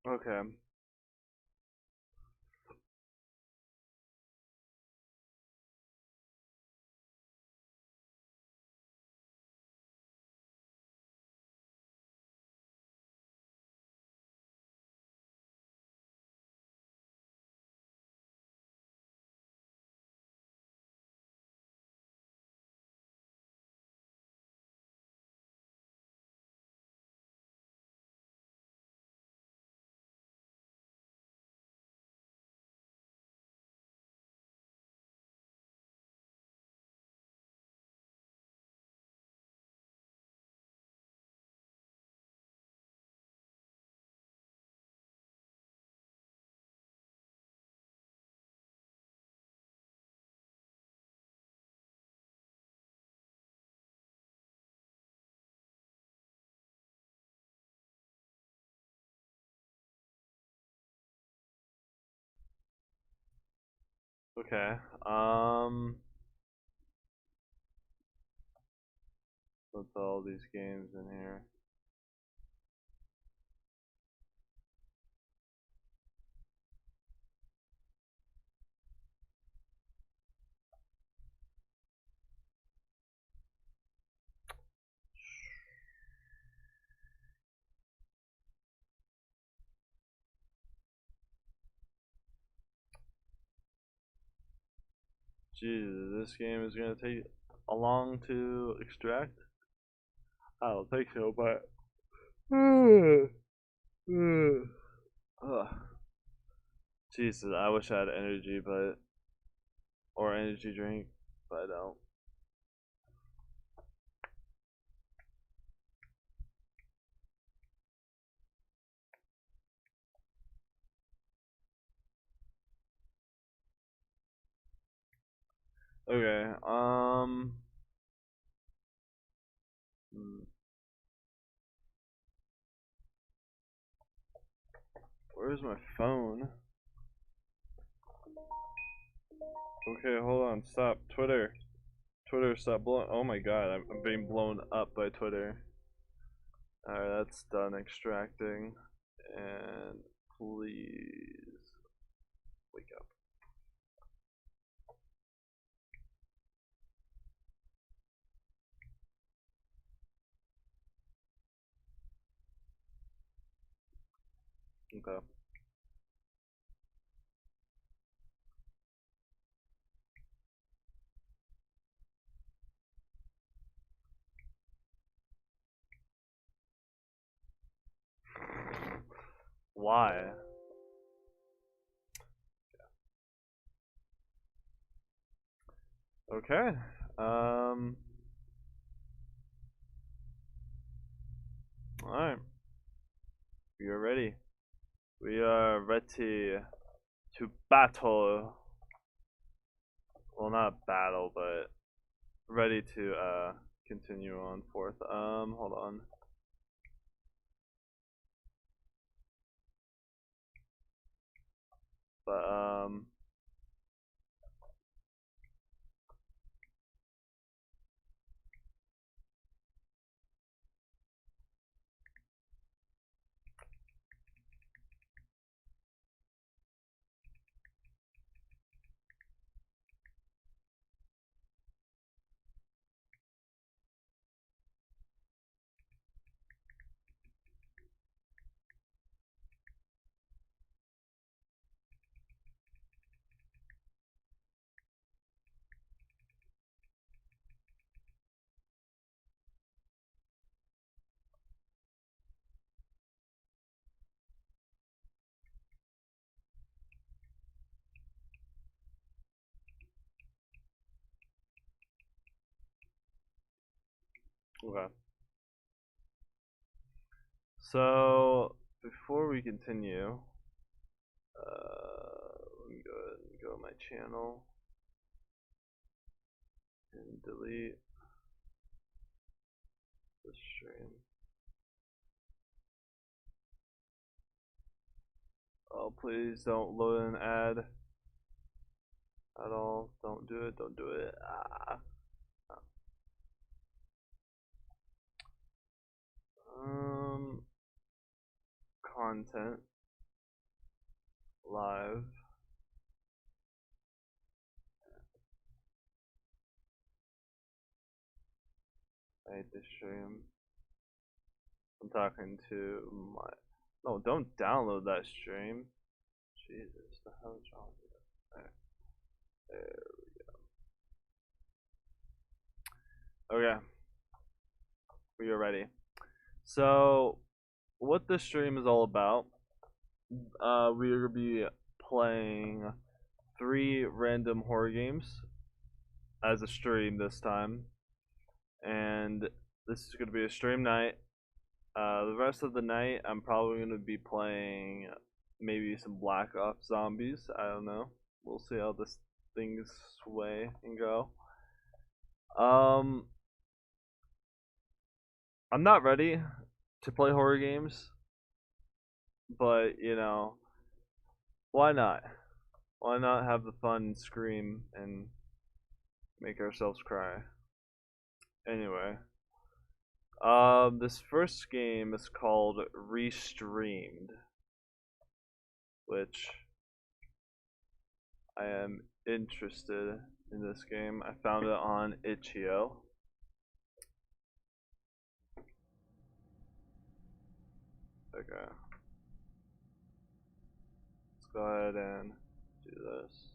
Okay. Okay. What's all these games in here? Jesus, this game is gonna take a long to extract. I don't think so, but Ugh. Jesus, I wish I had energy, but or energy drink, but I don't. Okay. Hmm, Where's my phone? Okay, hold on. Stop. Twitter. Twitter, stop blowing. Oh my god, I'm being blown up by Twitter. Alright, that's done extracting. And please wake up. Okay. Why? Okay. Um. Alright. We are ready. We are ready to battle. Well, not battle, but ready to continue on forth. Hold on. But okay. So before we continue, let me go ahead and go to my channel and delete the stream. Oh, please don't load an ad at all. Don't do it. Don't do it. Um, content. live. I hate this stream. I'm talking to my. No, don't download that stream. Jesus, the hell is wrong with you? There we go. Okay, we are ready. So, what this stream is all about, we're gonna be playing 3 random horror games as a stream this time, and this is gonna be a stream night. The rest of the night, I'm probably gonna be playing maybe some Black Ops Zombies. I don't know. We'll see how this things sway and go. I'm not ready to play horror games, but you know, why not? Why not have the fun and scream and make ourselves cry? Anyway, this first game is called Restreamed, which I am interested in this game. I found it on itch.io. Okay. Let's go ahead and do this.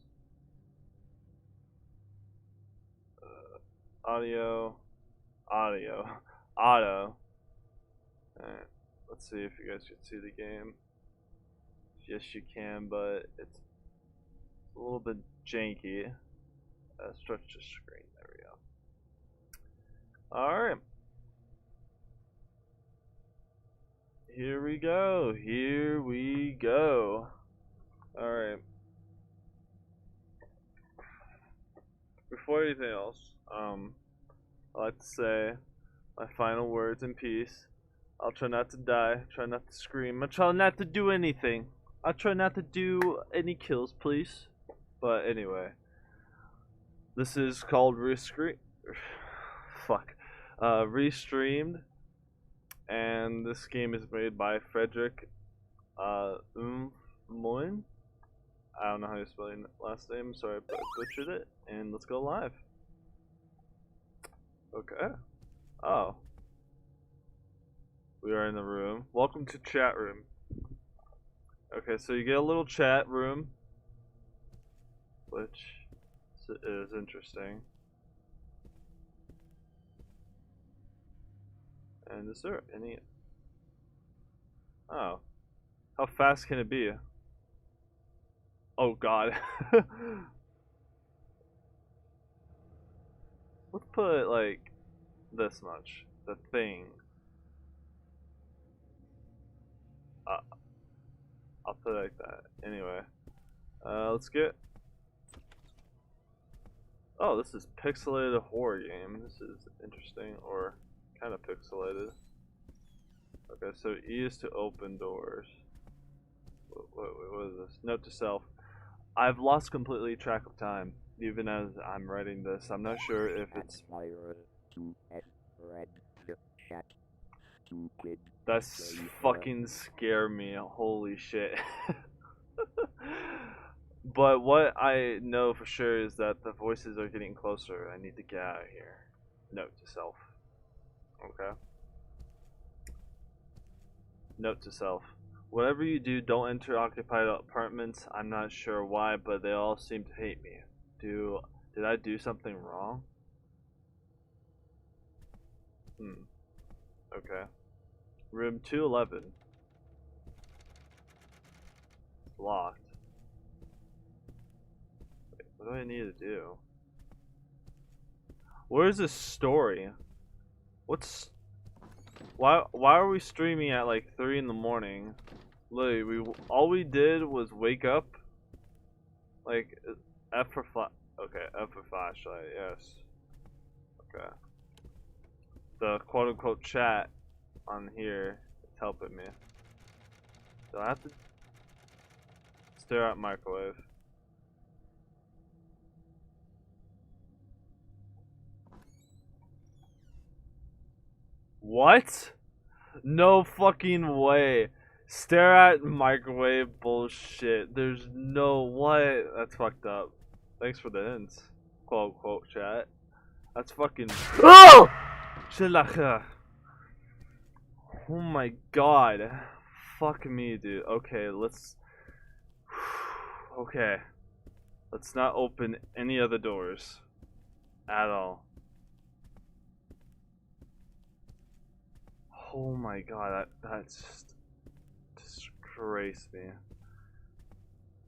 Audio. Auto. Alright. Let's see if you guys can see the game. Yes, you can, but it's a little bit janky. Stretch the screen. There we go. Alright. Here we go. Here we go. Alright. Before anything else, I'd like to say my final words in peace. I'll try not to die, try not to scream, I'll try not to do anything. I'll try not to do any kills, please. But anyway, this is called Restreamed, and this game is made by Frederick Moin. I don't know how you spell your last name, sorry if I butchered it, and let's go live. Okay. Oh. We are in the room. Welcome to chat room. Okay, so you get a little chat room, which is interesting. And is there any... Oh. How fast can it be? Oh god. Let's put it like this much. The thing. I'll put it like that. Anyway. Let's get... Oh, this is pixelated horror game. This is interesting, or kind of pixelated. Okay, so E is to open doors. What is this? Note to self. I've lost completely track of time, even as I'm writing this. I'm not sure if it's... That's fucking scare me. Holy shit. But what I know for sure is that the voices are getting closer. I need to get out of here. Note to self. Okay. Note to self. Whatever you do, don't enter occupied apartments. I'm not sure why, but they all seem to hate me. Did I do something wrong? Okay. Room 211. Locked. Wait, what do I need to do? Where's this story? Why are we streaming at like 3 in the morning? Literally, all we did was wake up. Like F for flashlight, yes. Okay. The quote unquote chat on here is helping me. Do I have to stare at microwave? What? No fucking way. Stare at microwave bullshit. There's no what. That's fucked up. Thanks for the hints. Quote unquote chat. That's fucking. Oh! Shilaka. Oh my god. Fuck me, dude. Okay, let's. Okay. Let's not open any other doors. At all. Oh my god, that's just disgraced me.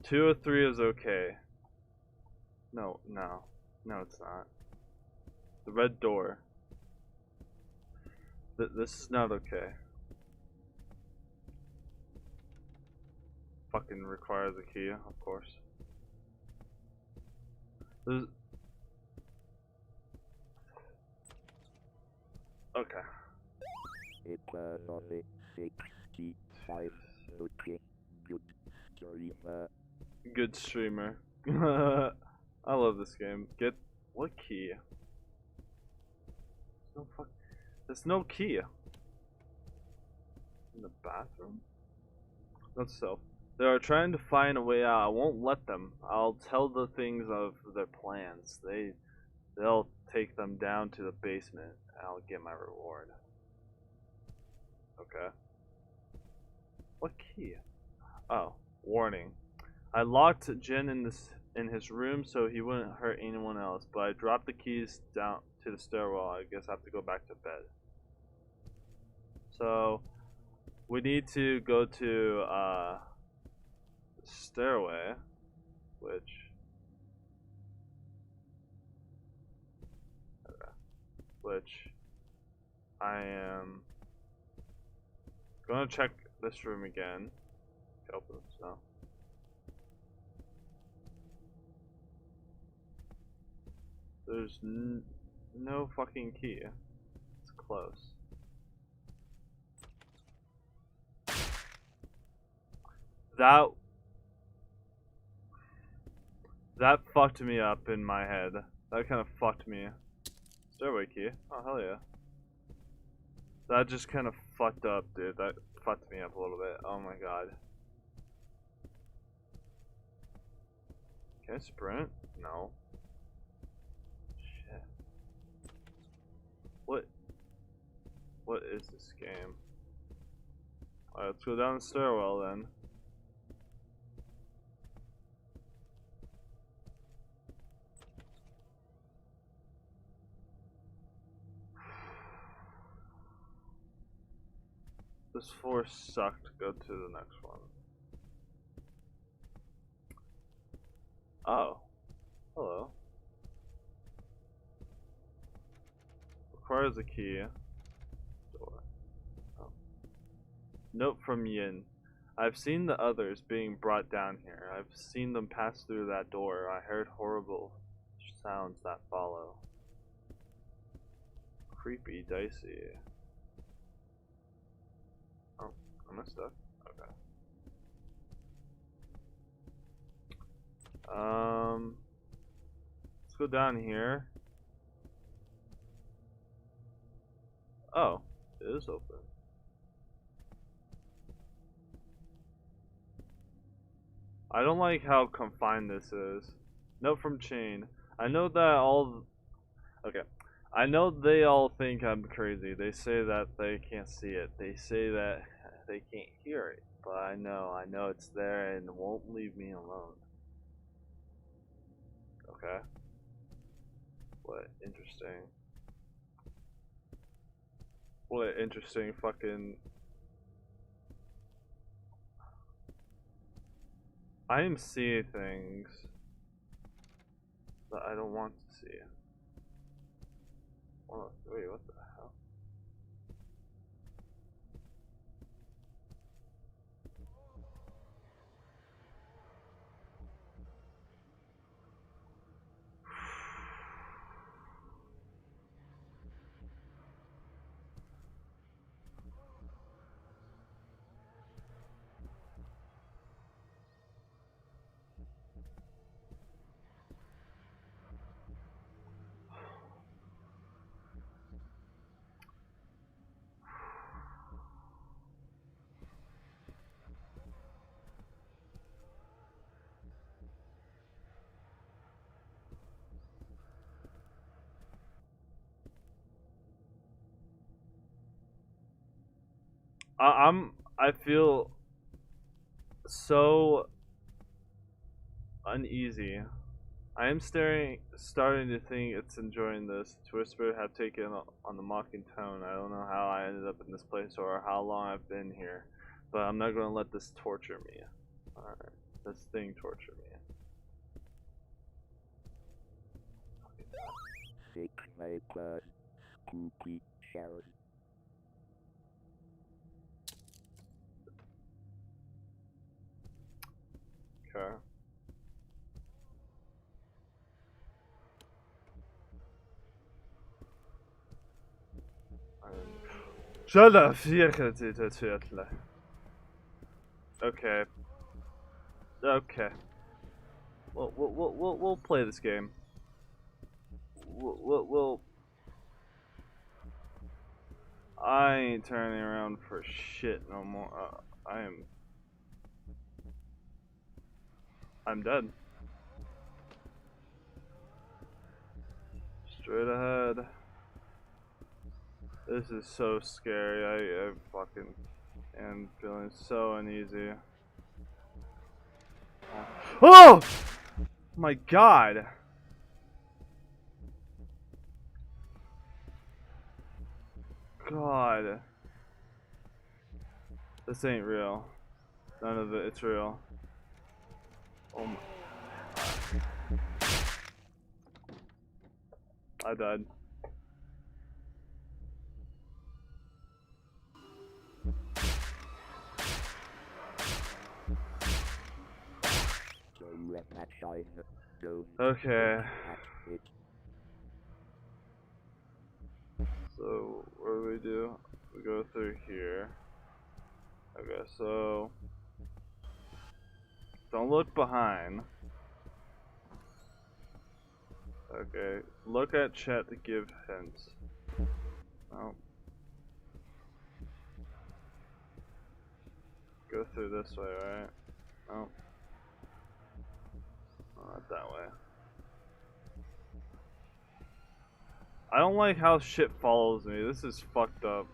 2 or 3 is okay. No, it's not. The red door. This is not okay. Fucking requires a key, of course. There's... Okay. It's only 65. Okay. Good streamer. Good streamer. I love this game. Get what key? No fuck. There's no key. In the bathroom? Not so. They are trying to find a way out. I won't let them. I'll tell the things of their plans. They'll take them down to the basement and I'll get my reward. Okay. What key? Oh, warning. I locked Jin in his room so he wouldn't hurt anyone else, but I dropped the keys down to the stairwell. I guess I have to go back to bed. So we need to go to the stairway, which I am gonna check this room again. Open this now. There's no fucking key. It's close. That fucked me up in my head. That kind of fucked me. Stairway key. Oh hell yeah. That just kind of fucked up, dude. That fucked me up a little bit. Oh my god. Can I sprint? No. Shit. What is this game? Alright, let's go down the stairwell then. This floor sucked. Go to the next one. Oh. Hello. Requires a key. Door. Oh. Note from Yin. I've seen the others being brought down here. I've seen them pass through that door. I heard horrible sounds that follow. Creepy, dicey. Oh, am I stuck? Okay. Let's go down here. Oh, it is open. I don't like how confined this is. Note from Chain. I know that all... Okay. I know they all think I'm crazy. They say that they can't see it. They say that they can't hear it. But I know it's there and won't leave me alone. Okay. What interesting. What interesting fucking... I am seeing things that I don't want to see. Oh, wait, what the hell? I feel so uneasy. I am starting to think it's enjoying this. Twister have taken on the mocking tone. I don't know how I ended up in this place or how long I've been here, but I'm not gonna let this torture me. Alright, this thing torture me. Six May plus cookie shells. Okay. Shut up! Okay. Okay. We'll play this game. We'll I ain't turning around for shit no more. I'm dead. Straight ahead. This is so scary. I fucking am feeling so uneasy. Oh my god. God. This ain't real. None of it's real. Oh my. I died. So let that shine. Don't Okay. look at it. So, what do we do? We go through here. Okay, so don't look behind. Okay, look at chat to give hints. Oh. Go through this way, right? Oh. Not that way. I don't like how shit follows me. This is fucked up.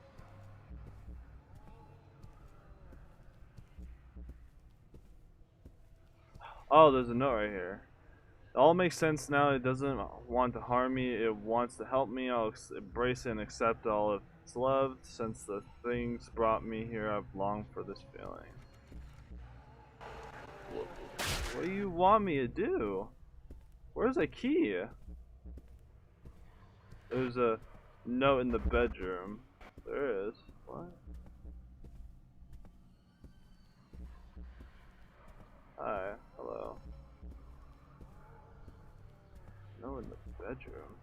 Oh, there's a note right here. It all makes sense now. It doesn't want to harm me. It wants to help me. I'll embrace it and accept all of its love. Since the things brought me here, I've longed for this feeling. What do you want me to do? Where's the key? There's a note in the bedroom. There is. What? Hi. Hello. No, in the bedroom.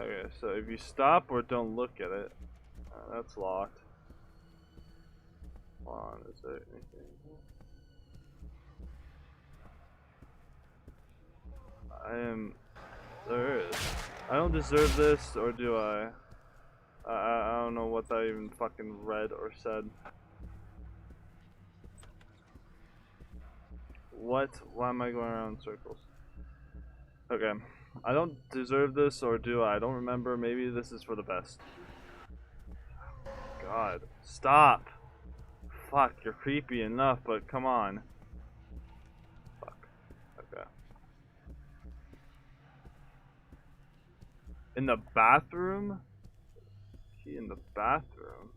Okay, so if you stop or don't look at it, that's locked. Hold on, is there anything? There is. I don't deserve this, or do I? I don't know what that even fucking read or said. What? Why am I going around in circles? Okay. I don't deserve this, or do I? I don't remember. Maybe this is for the best. God. Stop! Fuck, you're creepy enough, but come on. Fuck. Okay. In the bathroom? Key in the bathroom?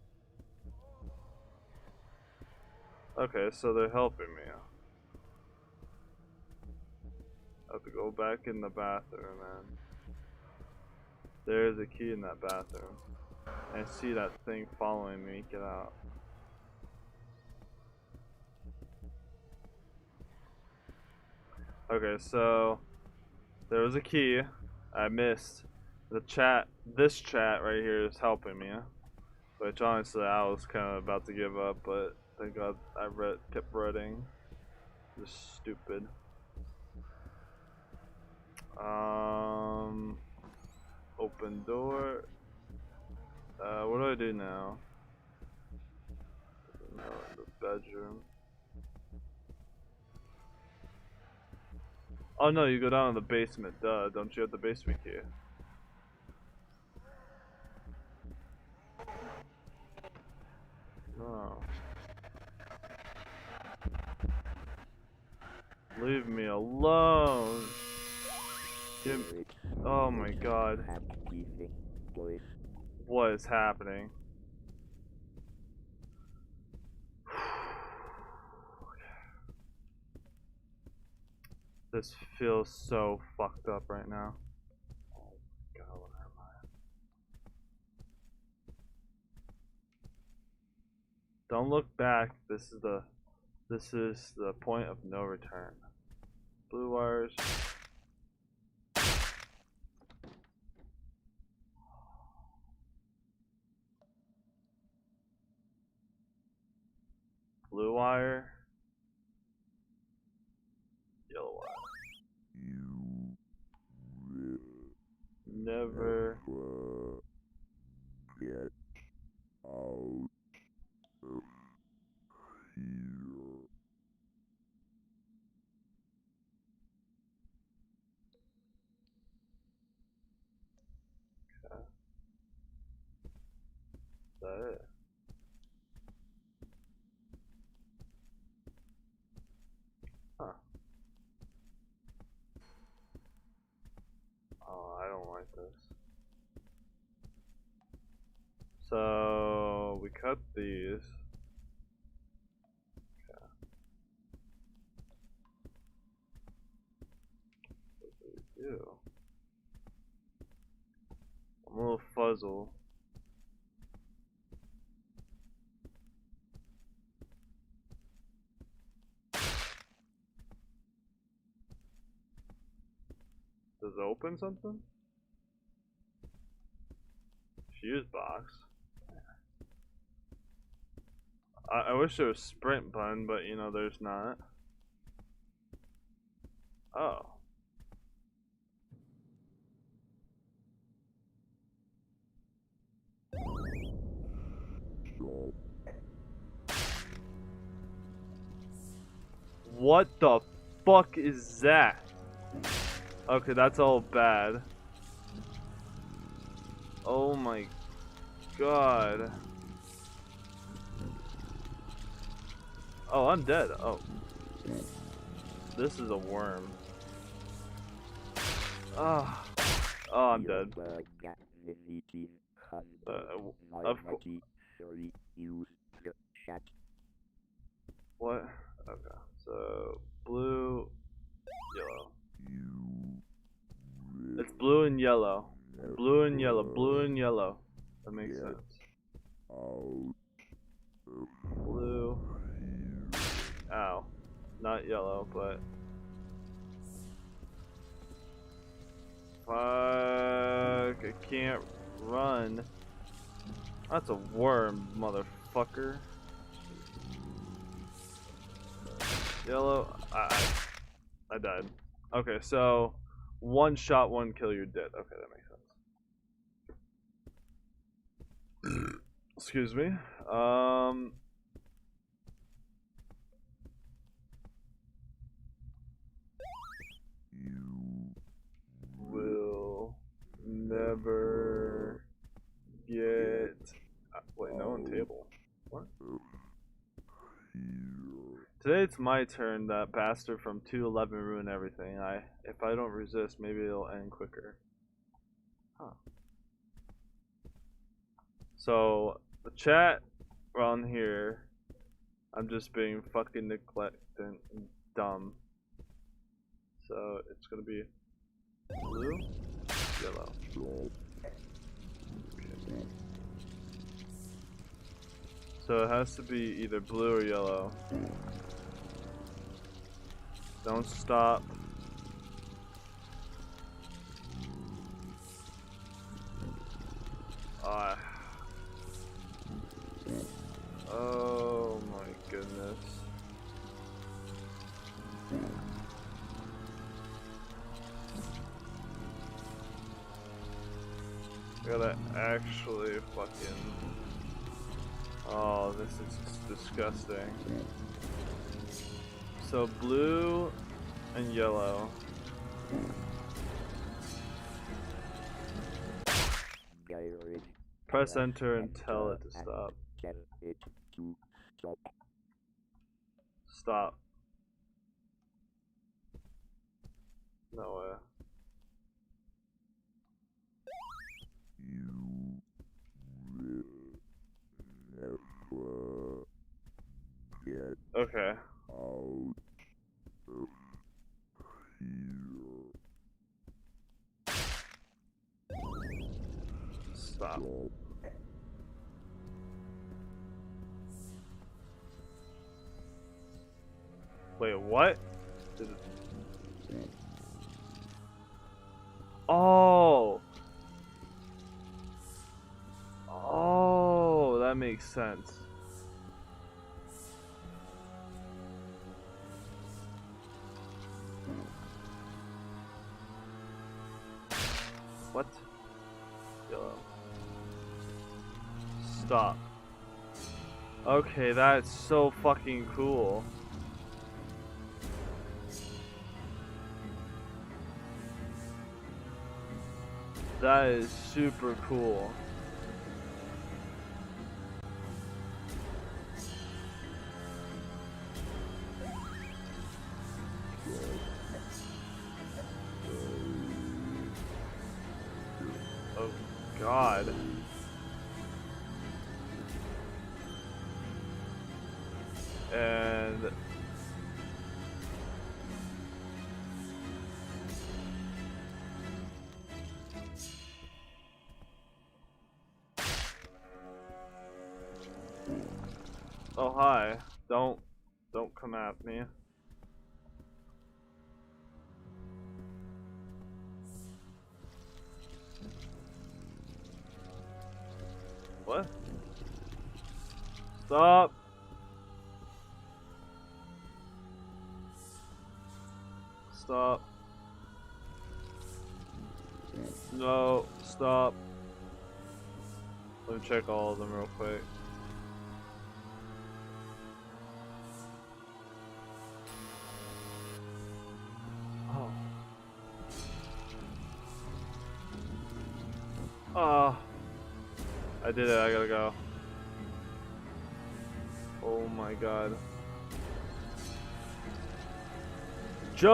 Okay, so they're helping me. I have to go back in the bathroom, man. There's a key in that bathroom. I see that thing following me. Get out. Okay, so there was a key I missed. This chat right here is helping me, which honestly I was kind of about to give up, but thank God I kept reading. Just stupid. Open door. What do I do now? No, in the bedroom. Oh no, you go down in the basement. Duh, don't you have the basement key? No. Leave me alone. Oh my god. What is happening? This feels so fucked up right now. Oh my god, where am I? Don't look back. This is the point of no return. Blue wires. Blue wire. Yellow wire. Never get out of here. Okay. Is that it? Huh. Oh, I don't like this. So we cut these. Okay. What do we do? I'm a little fuzzled. Does it open something? Fuse box. I wish there was sprint button, but you know there's not. Oh. What the fuck is that? Okay, that's all bad. Oh my god. Oh, I'm dead. Oh. This is a worm. Ah. Oh, I'm dead. Of course. What? Okay. So, blue, yellow. It's blue and yellow. Blue and yellow. Blue and yellow. That makes sense. Blue. Ow. Not yellow, but. Fuck. I can't run. That's a worm, motherfucker. Yellow. I died. Okay, so one shot, one kill, you're dead. Okay, that makes sense. Excuse me. You will never get. Wait, no on table. What? Today it's my turn. That bastard from 211 ruined everything. If I don't resist, maybe it'll end quicker. Huh. So the chat around here, I'm just being fucking neglected and dumb. So it's gonna be blue, yellow. Okay. So it has to be either blue or yellow. Don't stop. Oh my goodness. I gotta actually fucking. Oh, this is disgusting. So blue and yellow. Press enter and tell it to stop. to stop. Stop. No way. You will never get Okay. out of here. Stop. Wait, what? Oh. Oh, that makes sense. What? Yellow. Stop. Okay, that's so fucking cool. That is super cool. Oh God. And oh hi. Don't come at me. What? Stop. Stop. No, stop. Let me check all of them real quick. Oh. Ah. I did it, I gotta go. Oh my God. Jump!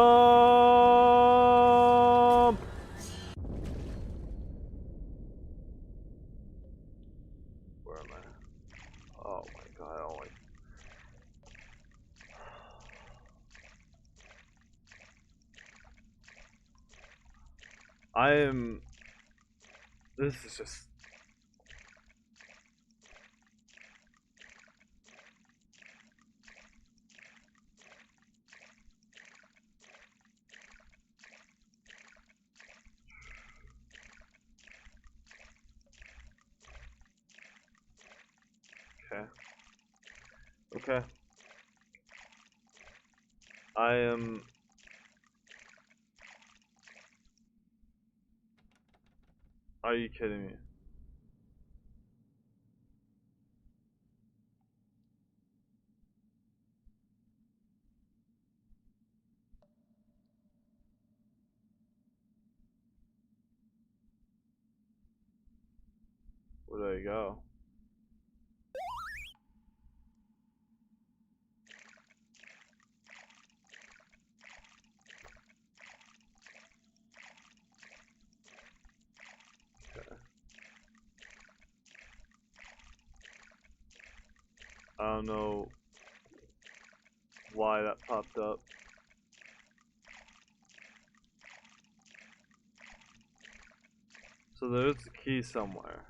Where am I? Oh my God, oh my. I am. This is just. Okay. Okay. I am. Are you kidding me? Where do I go? Okay. I don't know why that popped up. So there's a key somewhere.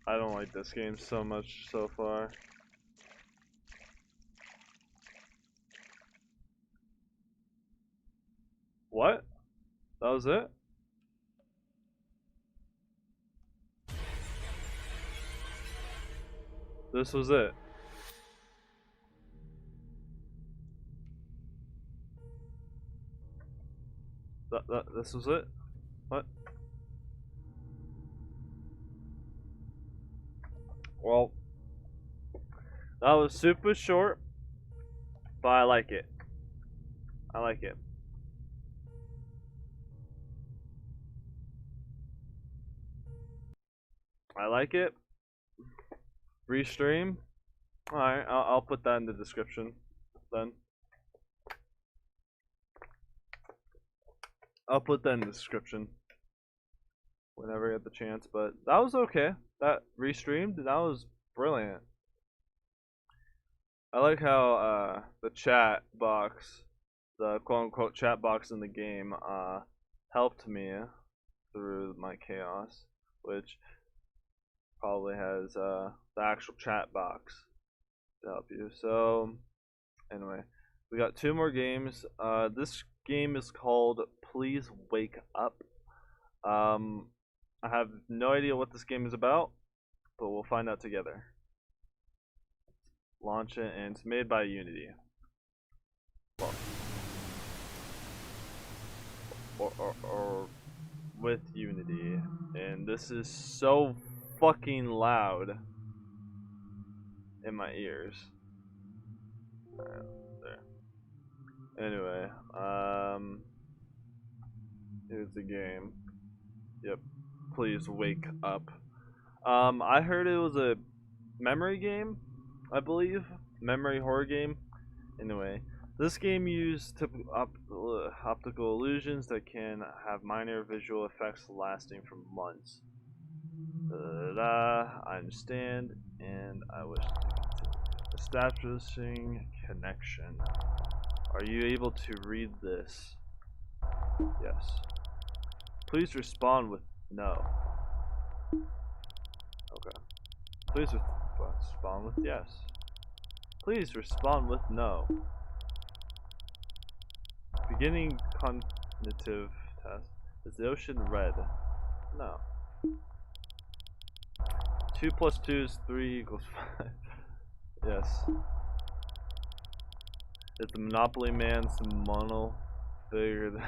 I don't like this game so much so far. What? That was it? This was it. This was it? What? Well, that was super short, but I like it. I like it. I like it. Restream. Alright, I'll put that in the description then. I'll put that in the description whenever I get the chance, but that was okay. That restreamed, that was brilliant. I like how the chat box, the quote-unquote chat box in the game, helped me through my chaos, which probably has the actual chat box to help you. So anyway, we got 2 more games. This game is called Please Wake Up. I have no idea what this game is about, but we'll find out together. Launch it, and it's made by Unity. Well, or with Unity, and this is so fucking loud in my ears. Alright, there. Anyway, here's the game. Yep. Please wake up. I heard it was a memory game, I believe. Memory horror game. Anyway, this game used optical illusions that can have minor visual effects lasting for months. I understand, and I wish to continue. Establishing connection. Are you able to read this? Yes. Please respond with no. Okay. Please respond with yes. Please respond with no. Beginning cognitive test. Is the ocean red? No. 2 plus 2 is 3 equals 5. Yes. Is the Monopoly Man's mono bigger than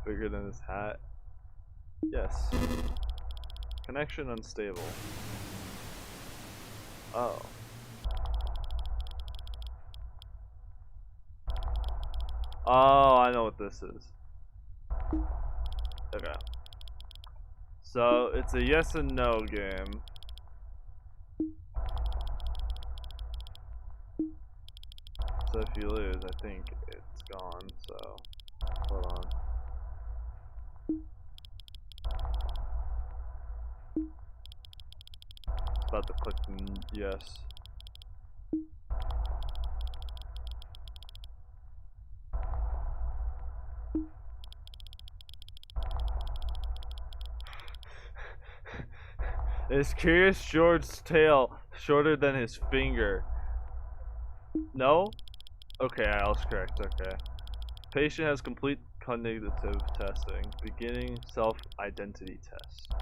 bigger than his hat? Yes. Connection unstable. Oh. Oh, I know what this is. Okay. So, it's a yes and no game. So if you lose, I think it's gone, so hold on. It's about to click yes. Is Curious George's tail shorter than his finger? No? Okay, I was correct, okay. Patient has complete cognitive testing. Beginning self-identity test.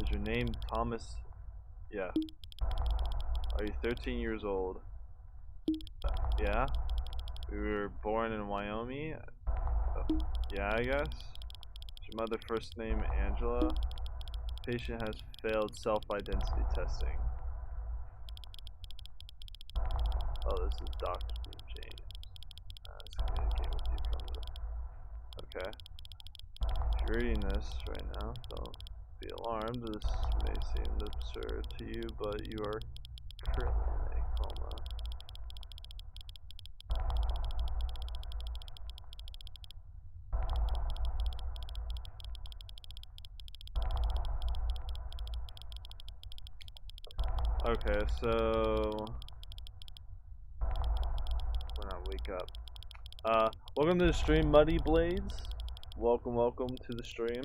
Is your name Thomas? Yeah. Are you 13 years old? Yeah. You were born in Wyoming? Yeah, I guess. Is your mother first name Angela? Patient has failed self-identity testing. Oh, this is Dr. James. Let's communicate with you from the... Okay. If you're reading this right now, don't be alarmed. This may seem absurd to you, but you are currently in a coma. Okay, so when I wake up. Welcome to the stream, Muddy Blades. Welcome to the stream.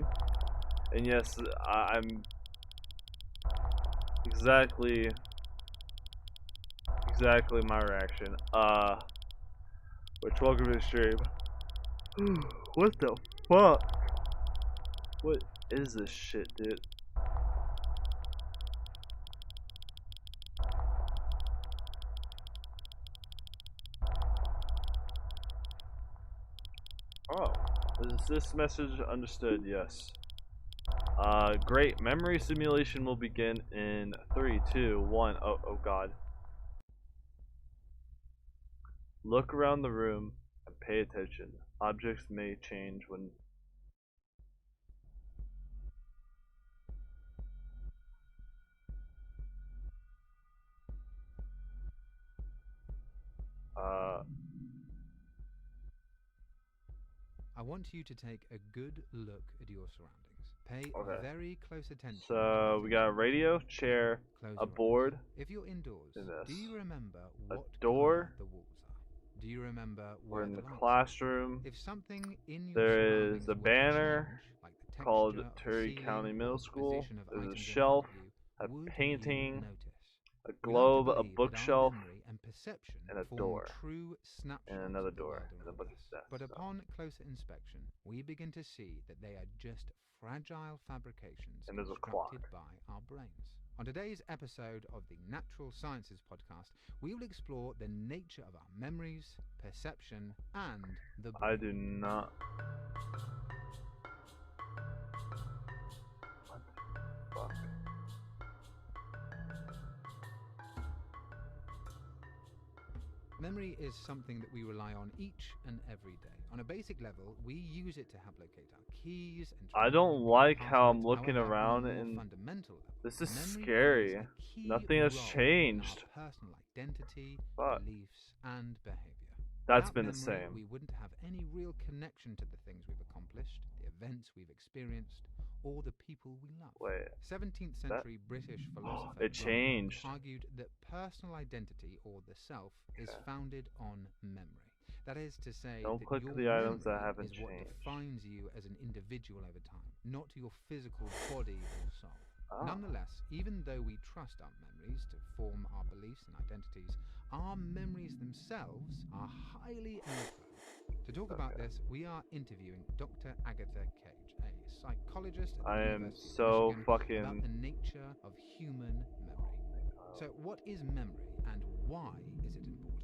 And yes, I'm exactly my reaction. Which welcome to the stream. What the fuck? What is this shit, dude? Oh. Is this message understood? Yes. Great. Memory simulation will begin in 3, 2, 1. Oh god. Look around the room and pay attention. Objects may change when... I want you to take a good look at your surroundings. Pay Okay. very close attention. So we got a radio, chair, Close a your eyes. board, If you're indoors, in this. do you remember a what door. color the walls are? Do you remember We're where in the lights are? classroom. If something in your There surroundings is a were to banner change, like the texture called of the Terry ceiling County or Middle the School. position of There's a items in front shelf, of you, a would you painting, notice? a We like to globe, a believe that our bookshelf, memory and perception and a form door. true snapshots and another of the door, world and a around bunch us. of desks. But So. upon closer inspection, we begin to see that they are just fragile fabrications And there's a constructed clock. by our brains. On today's episode of the Natural Sciences podcast, we will explore the nature of our memories, perception, and the brain. I do not. What the fuck? Memory is something that we rely on each and every day. On a basic level, we use it to help locate our keys and I don't like how I'm passwords. looking However, around on a more and fundamental level, this is memory scary. plays a key Nothing has role in changed. our personal identity, Fuck. beliefs, and behavior. That's Without been the memory, same. We wouldn't have any real connection to the things we've accomplished, the events we've experienced, or the people we love. Wait. 17th century British philosopher It John changed. Locke argued that personal identity, or the self, is founded on memory. That is to say, Don't that click your the items that memory haven't is what changed. defines you as an individual over time, not your physical body or soul. Ah. Nonetheless, even though we trust our memories to form our beliefs and identities, our memories themselves are highly unequal. To talk about this, we are interviewing Dr. Agatha Cage, a psychologist at the I am University of so Michigan, fucking. about the nature of human memory. So, what is memory and why is it important?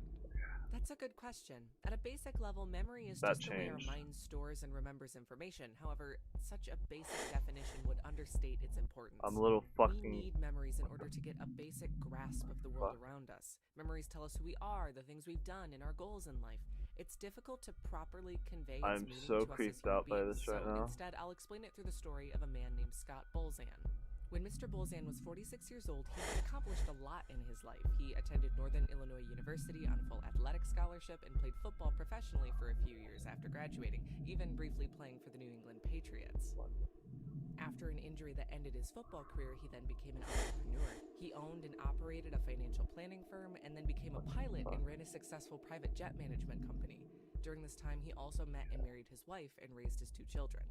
That's a good question. At a basic level, memory is That just the way our changed. mind stores and remembers information. However, such a basic definition would understate its importance. I'm a little We fucking. need memories in order to get a basic grasp of the world around us. Memories tell us who we are, the things we've done, and our goals in life. It's difficult to properly convey its I'm meaning so to us as creeped human out by beings, this right so now. instead, I'll explain it through the story of a man named Scott Bolzan. When Mr. Bolzan was 46 years old, he had accomplished a lot in his life. He attended Northern Illinois University on a full athletic scholarship and played football professionally for a few years after graduating, even briefly playing for the New England Patriots. After an injury that ended his football career, he then became an entrepreneur. He owned and operated a financial planning firm and then became a pilot and ran a successful private jet management company. During this time, he also met and married his wife and raised his 2 children.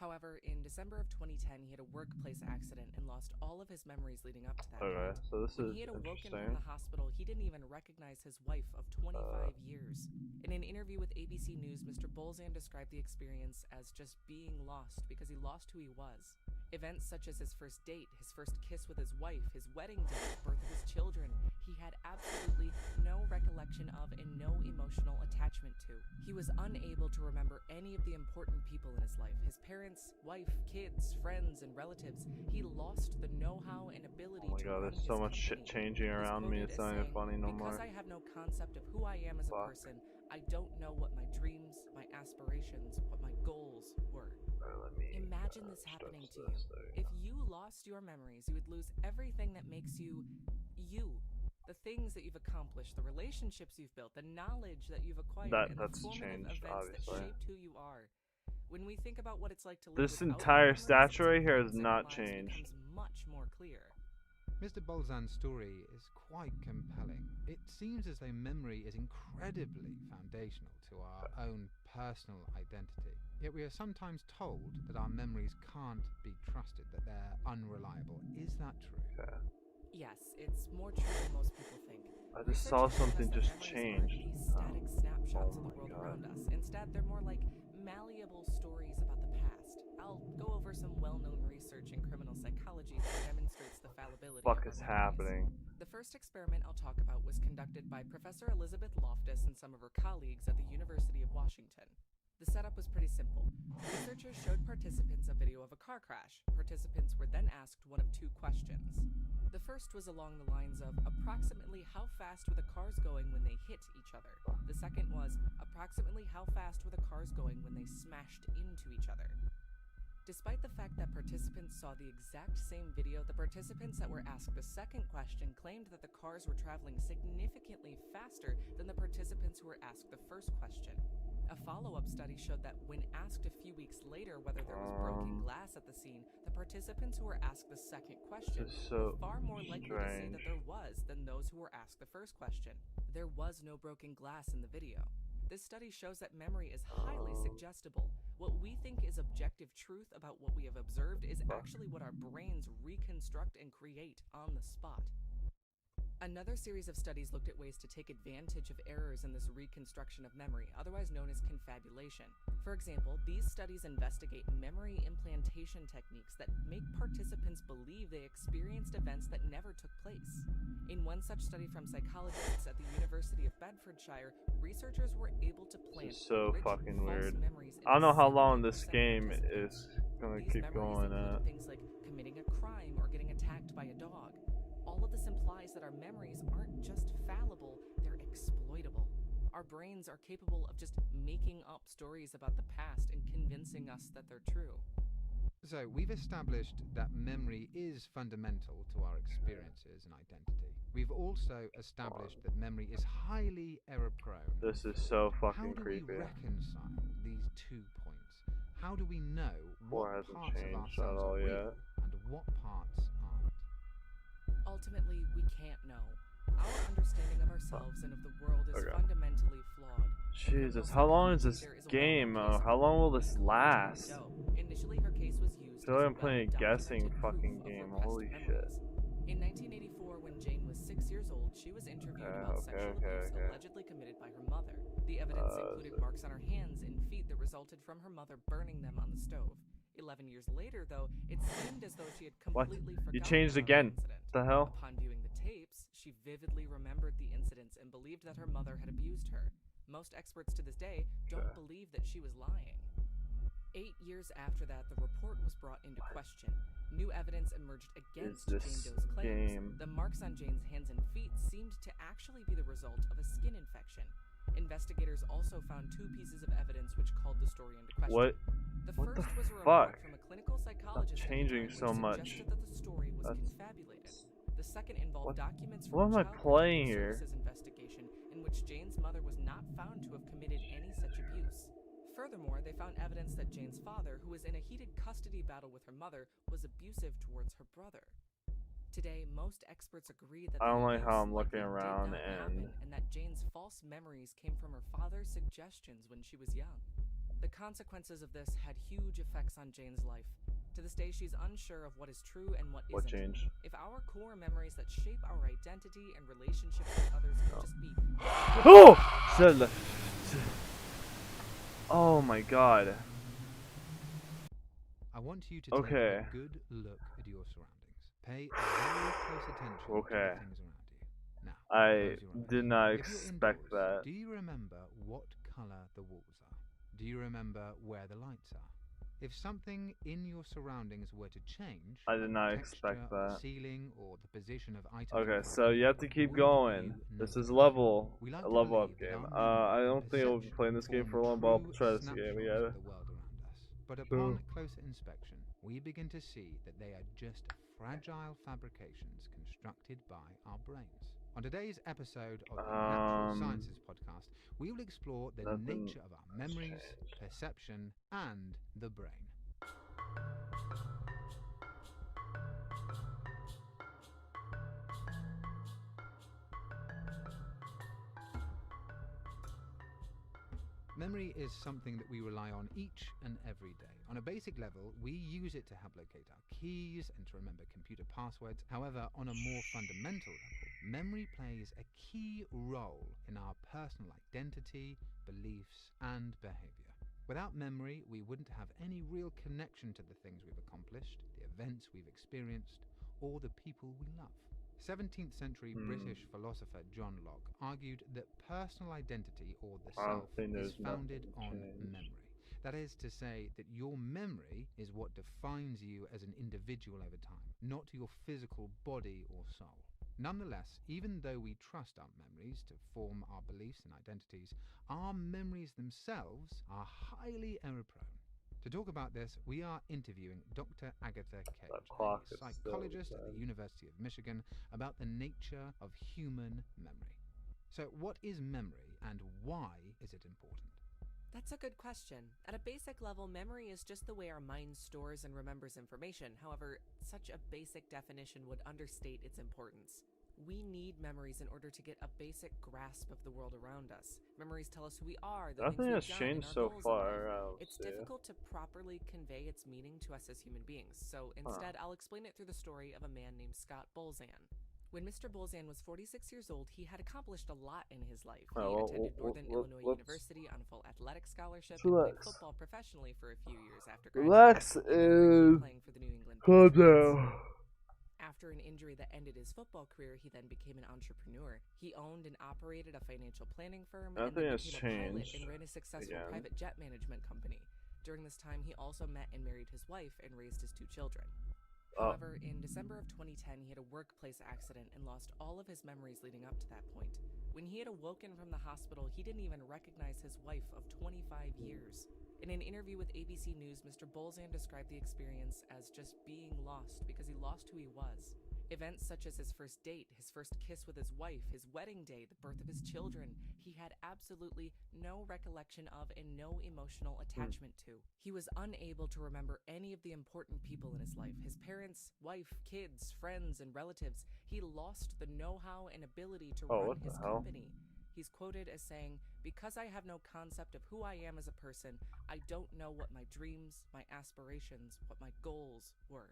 However, in December of 2010, he had a workplace accident and lost all of his memories leading up to that Okay, point. so this When is he had awoken interesting. from the hospital, he didn't even recognize his wife of 25 years. In an interview with ABC News, Mr. Bolzan described the experience as just being lost because he lost who he was. Events such as his first date, his first kiss with his wife, his wedding day, birth of his children, he had absolutely no recollection of and no emotional attachment to. He was unable to remember any of the important people in his life, his parents, wife, kids, friends, and relatives. He lost the know-how and ability Oh my to god, run there's his so much shit company. changing He's around me. quoted It's as not even saying, funny no "Because more. I have no concept of who I am as a Fuck. person, I don't know what my dreams, my aspirations, what my goals were." Alright, let me, Imagine this stretch happening to this. you. There If go. you lost your memories, you would lose everything that makes you you. The things that you've accomplished, the relationships you've built, the knowledge that you've acquired, and That's the formative changed, events obviously. that shaped who you are. When we think about what it's like to live This without entire memories, statue right it's here has important that our not lives changed. becomes much more clear. Mr. Bolzan's story is quite compelling. It seems as though memory is incredibly foundational to our own personal identity. Yet we are sometimes told that our memories can't be trusted, that they're unreliable. Is that true? Okay. Yes, it's more true than most people think. I just saw Researchers something suggest just that memories aren't changed. these static snapshots of Oh the world my God. around us. Instead, they're more like malleable stories about the past. I'll go over some well-known research in criminal psychology that demonstrates the fallibility Fuck of is our memories. happening? The first experiment I'll talk about was conducted by Professor Elizabeth Loftus and some of her colleagues at the University of Washington. The setup was pretty simple. Researchers showed participants a video of a car crash. Participants were then asked one of two questions. The first was along the lines of approximately how fast were the cars going when they hit each other. The second was approximately how fast were the cars going when they smashed into each other. Despite the fact that participants saw the exact same video, the participants that were asked the second question claimed that the cars were traveling significantly faster than the participants who were asked the first question. A follow-up study showed that when asked a few weeks later whether there was broken glass at the scene, the participants who were asked the second question were far more likely to say that there was than those who were asked the first question. There was no broken glass in the video. This study shows that memory is highly suggestible. What we think is objective truth about what we have observed is actually what our brains reconstruct and create on the spot. Another series of studies looked at ways to take advantage of errors in this reconstruction of memory, otherwise known as confabulation. For example, these studies investigate memory implantation techniques that make participants believe they experienced events that never took place. In one such study from psychologists at the University of Bedfordshire, researchers were able to plant This is so rich, fucking false weird. memories I don't know how long 70% this of game participants. is gonna These keep memories going include at. things like committing a crime or getting attacked by a dog. All of this implies that our memories aren't just fallible, they're exploitable. Our brains are capable of just making up stories about the past and convincing us that they're true. So, we've established that memory is fundamental to our experiences and identity. We've also established that memory is highly error-prone. This is so How fucking do creepy. we reconcile these 2 points? How do we know Four what hasn't parts of changed ourselves at all are yet. real and what parts aren't? Ultimately, we can't know. Our understanding of ourselves and of the world is Okay. fundamentally flawed. Jesus, how long is this game? How long will this last? Initially, her case was used. I feel like I'm playing a guessing fucking game. Holy shit. In 1984, when Jane was 6 years old, she was interviewed about sexual abuse allegedly committed by her mother. The evidence included marks on her hands and feet that resulted from her mother burning them on the stove. 11 years later, though, it seemed as though she had completely forgotten You changed about again. the incident. What the hell? Upon viewing the tapes, she vividly remembered the incidents and believed that her mother had abused her. Most experts to this day don't believe that she was lying. 8 years after that, the report was brought into question. New evidence emerged against Jane this Doe's claims. game? The marks on Jane's hands and feet seemed to actually be the result of a skin infection. Investigators also found 2 pieces of evidence which called the story into question. What? The What first the was a report fuck? from a clinical psychologist at the changing time so which much. suggested that the story was That's- confabulated. The second involved documents from what am I a Child playing Protective here? Services investigation in which Jane's mother was not found to have committed any such abuse. Furthermore, they found evidence that Jane's father, who was in a heated custody battle with her mother, was abusive towards her brother. Today, most experts agree that I don't the like how abuse I'm looking likely did around not happen, and that Jane's false memories came from her father's suggestions when she was young. The consequences of this had huge effects on Jane's life. To this day, she's unsure of what is true and what What isn't. changed? If our core memories that shape our identity and relationships with others could just be Oh! Oh my god. I want you to Okay. take a good look at your surroundings. Pay very close attention to Okay. the things around you. Now, I close your eyes. did not If you're expect indoors, that. do you remember what color the walls are? Do you remember where the lights are? If something in your surroundings were to change, I did like not the expect texture of the that. ceiling or the position of items Okay, around so you have to keep would going. you This is notice? level We like a to level up believe that game. our I memory don't and think I'll be perception playing this game form for a long, but I'll true try this game. snapshot Yeah. of the world around us. But So- upon closer inspection, we begin to see that they are just fragile fabrications constructed by our brains. On today's episode of the Natural Sciences podcast, we will explore the Nothing nature of our memories, changed. perception, and the brain. Memory is something that we rely on each and every day. On a basic level, we use it to help locate our keys and to remember computer passwords. However, on a more fundamental level, memory plays a key role in our personal identity, beliefs, and behavior. Without memory, we wouldn't have any real connection to the things we've accomplished, the events we've experienced, or the people we love. 17th century British philosopher John Locke argued that personal identity, or the I don't self, think is there's founded nothing on changed. memory. That is to say that your memory is what defines you as an individual over time, not your physical body or soul. Nonetheless, even though we trust our memories to form our beliefs and identities, our memories themselves are highly error-prone. To talk about this, we are interviewing Dr. Agatha Cage, That clock a is still psychologist at dead. the University of Michigan, about the nature of human memory. So, what is memory and why is it important? That's a good question. At a basic level, memory is just the way our mind stores and remembers information. However, such a basic definition would understate its importance. We need memories in order to get a basic grasp of the world around us. Memories tell us who we are, the Nothing things has we've done, and changed our so goals in far. life. I don't It's see. difficult to properly convey its meaning to us as human beings, so instead I'll explain it through the story of a man named Scott Bolzan. When Mr. Bolzan was 46 years old, he had accomplished a lot in his life. He Oh, well, attended Northern Illinois let's University on a full athletic scholarship and relax. played football professionally for a few years after Relax graduating, and then briefly and playing for the New England calm Patriots. down. After an injury that ended his football career, he then became an entrepreneur. He owned and operated a financial planning firm and Nothing then has became a pilot changed and ran a successful again. private jet management company. During this time, he also met and married his wife and raised his 2 children. However, in December of 2010, he had a workplace accident and lost all of his memories leading up to that point. When he had awoken from the hospital, he didn't even recognize his wife of 25 years. In an interview with ABC News, Mr. Bolzan described the experience as just being lost because he lost who he was. Events such as his first date, his first kiss with his wife, his wedding day, the birth of his children, he had absolutely no recollection of and no emotional attachment to. He was unable to remember any of the important people in his life, his parents, wife, kids, friends, and relatives. He lost the know-how and ability to Oh, run what the his hell? company. He's quoted as saying, "Because I have no concept of who I am as a person, I don't know what my dreams, my aspirations, what my goals were."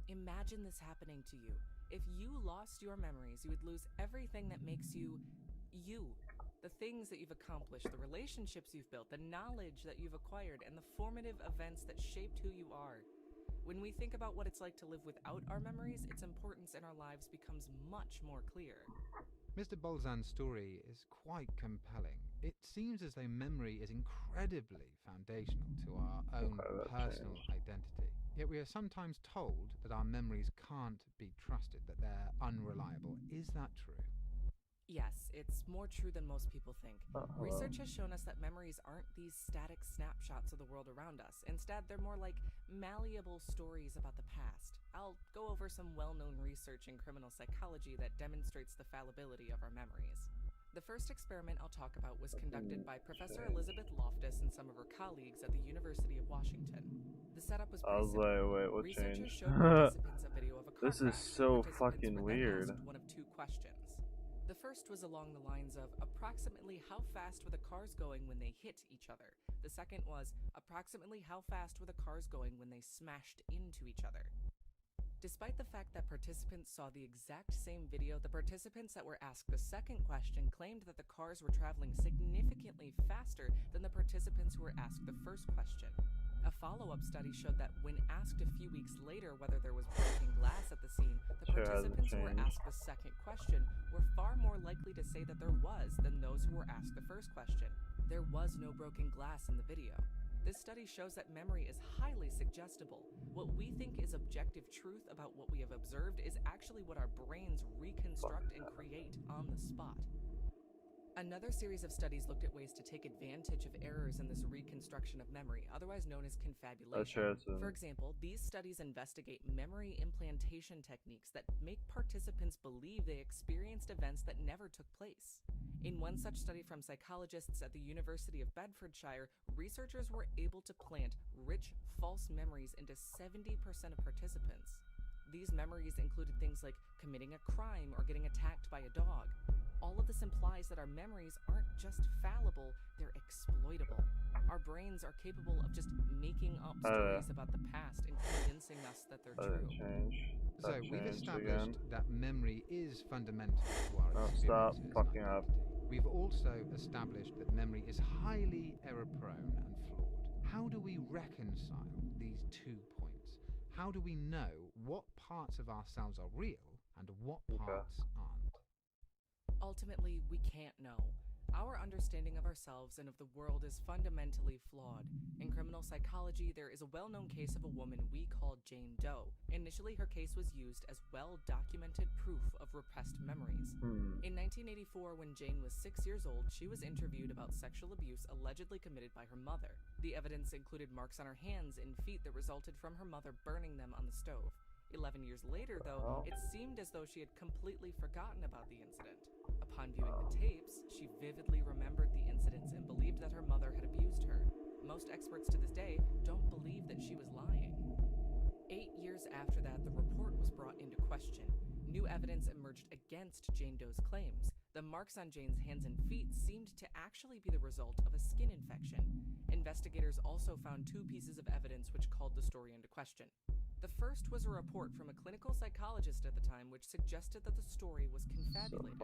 Imagine this happening to you. If you lost your memories, you would lose everything that makes you, you. The things that you've accomplished, the relationships you've built, the knowledge that you've acquired, and the formative events that shaped who you are. When we think about what it's like to live without our memories, its importance in our lives becomes much more clear. Mr. Bolzan's story is quite compelling. It seems as though memory is incredibly foundational to our own Okay, that personal changed. identity. Yet we are sometimes told that our memories can't be trusted, that they're unreliable. Is that true? Yes, it's more true than most people think. Hello. Research has shown us that memories aren't these static snapshots of the world around us. Instead, they're more like malleable stories about the past. I'll go over some well-known research in criminal psychology that demonstrates the fallibility of our memories. The first experiment I'll talk about was conducted by Professor Elizabeth Loftus and some of her colleagues at the University of Washington. The setup was I pretty was simple. like, wait, what Researchers changed? showed participants a video of a car This is crash. so Participants fucking were then weird. asked one of 2 questions. The first was along the lines of approximately how fast were the cars going when they hit each other. The second was approximately how fast were the cars going when they smashed into each other. Despite the fact that participants saw the exact same video, the participants that were asked the second question claimed that the cars were traveling significantly faster than the participants who were asked the first question. A follow-up study showed that when asked a few weeks later whether there was broken glass at the scene, the Sure hasn't participants who were changed. asked the second question were far more likely to say that there was than those who were asked the first question. There was no broken glass in the video. This study shows that memory is highly suggestible. What we think is objective truth about what we have observed is actually what our brains reconstruct and create on the spot. Another series of studies looked at ways to take advantage of errors in this reconstruction of memory, otherwise known as confabulation. For example, these studies investigate memory implantation techniques that make participants believe they experienced events that never took place. In one such study from psychologists at the University of Bedfordshire, researchers were able to plant rich, false memories into 70% of participants. These memories included things like committing a crime or getting attacked by a dog. All of this implies that our memories aren't just fallible, they're exploitable. Our brains are capable of just making up stories about the past and convincing us that they're true. So we've established that memory is fundamental to our No, experiences stop and fucking up. identity. We've also established that memory is highly error-prone and flawed. How do we reconcile these 2 points? How do we know what parts of ourselves are real and what parts aren't? Ultimately, we can't know. Our understanding of ourselves and of the world is fundamentally flawed. In criminal psychology, there is a well-known case of a woman we call Jane Doe. Initially, her case was used as well-documented proof of repressed memories. In 1984, when Jane was 6 years old, she was interviewed about sexual abuse allegedly committed by her mother. The evidence included marks on her hands and feet that resulted from her mother burning them on the stove. 11 years later, though, it seemed as though she had completely forgotten about the incident. Upon viewing the tapes, she vividly remembered the incidents and believed that her mother had abused her. Most experts to this day don't believe that she was lying. 8 years after that, the report was brought into question. New evidence emerged against Jane Doe's claims. The marks on Jane's hands and feet seemed to actually be the result of a skin infection. Investigators also found 2 pieces of evidence which called the story into question. The first was a report from a clinical psychologist at the time which suggested that the story was confabulated.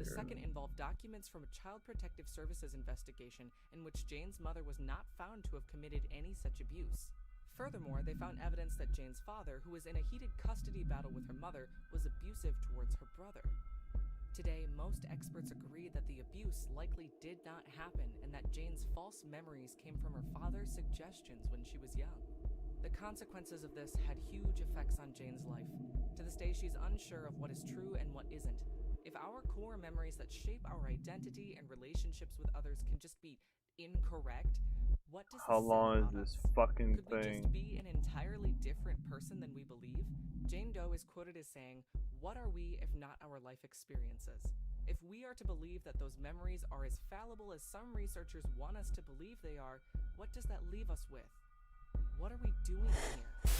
The second involved documents from a Child Protective Services investigation in which Jane's mother was not found to have committed any such abuse. Furthermore, they found evidence that Jane's father, who was in a heated custody battle with her mother, was abusive towards her brother. Today, most experts agree that the abuse likely did not happen and that Jane's false memories came from her father's suggestions when she was young. The consequences of this had huge effects on Jane's life. To this day, she's unsure of what is true and what isn't. If our core memories that shape our identity and relationships with others can just be incorrect, what does How this say long is about this us? fucking Could we thing? just be an entirely different person than we believe? Jane Doe is quoted as saying, "What are we if not our life experiences?" If we are to believe that those memories are as fallible as some researchers want us to believe they are, what does that leave us with? What are we doing here?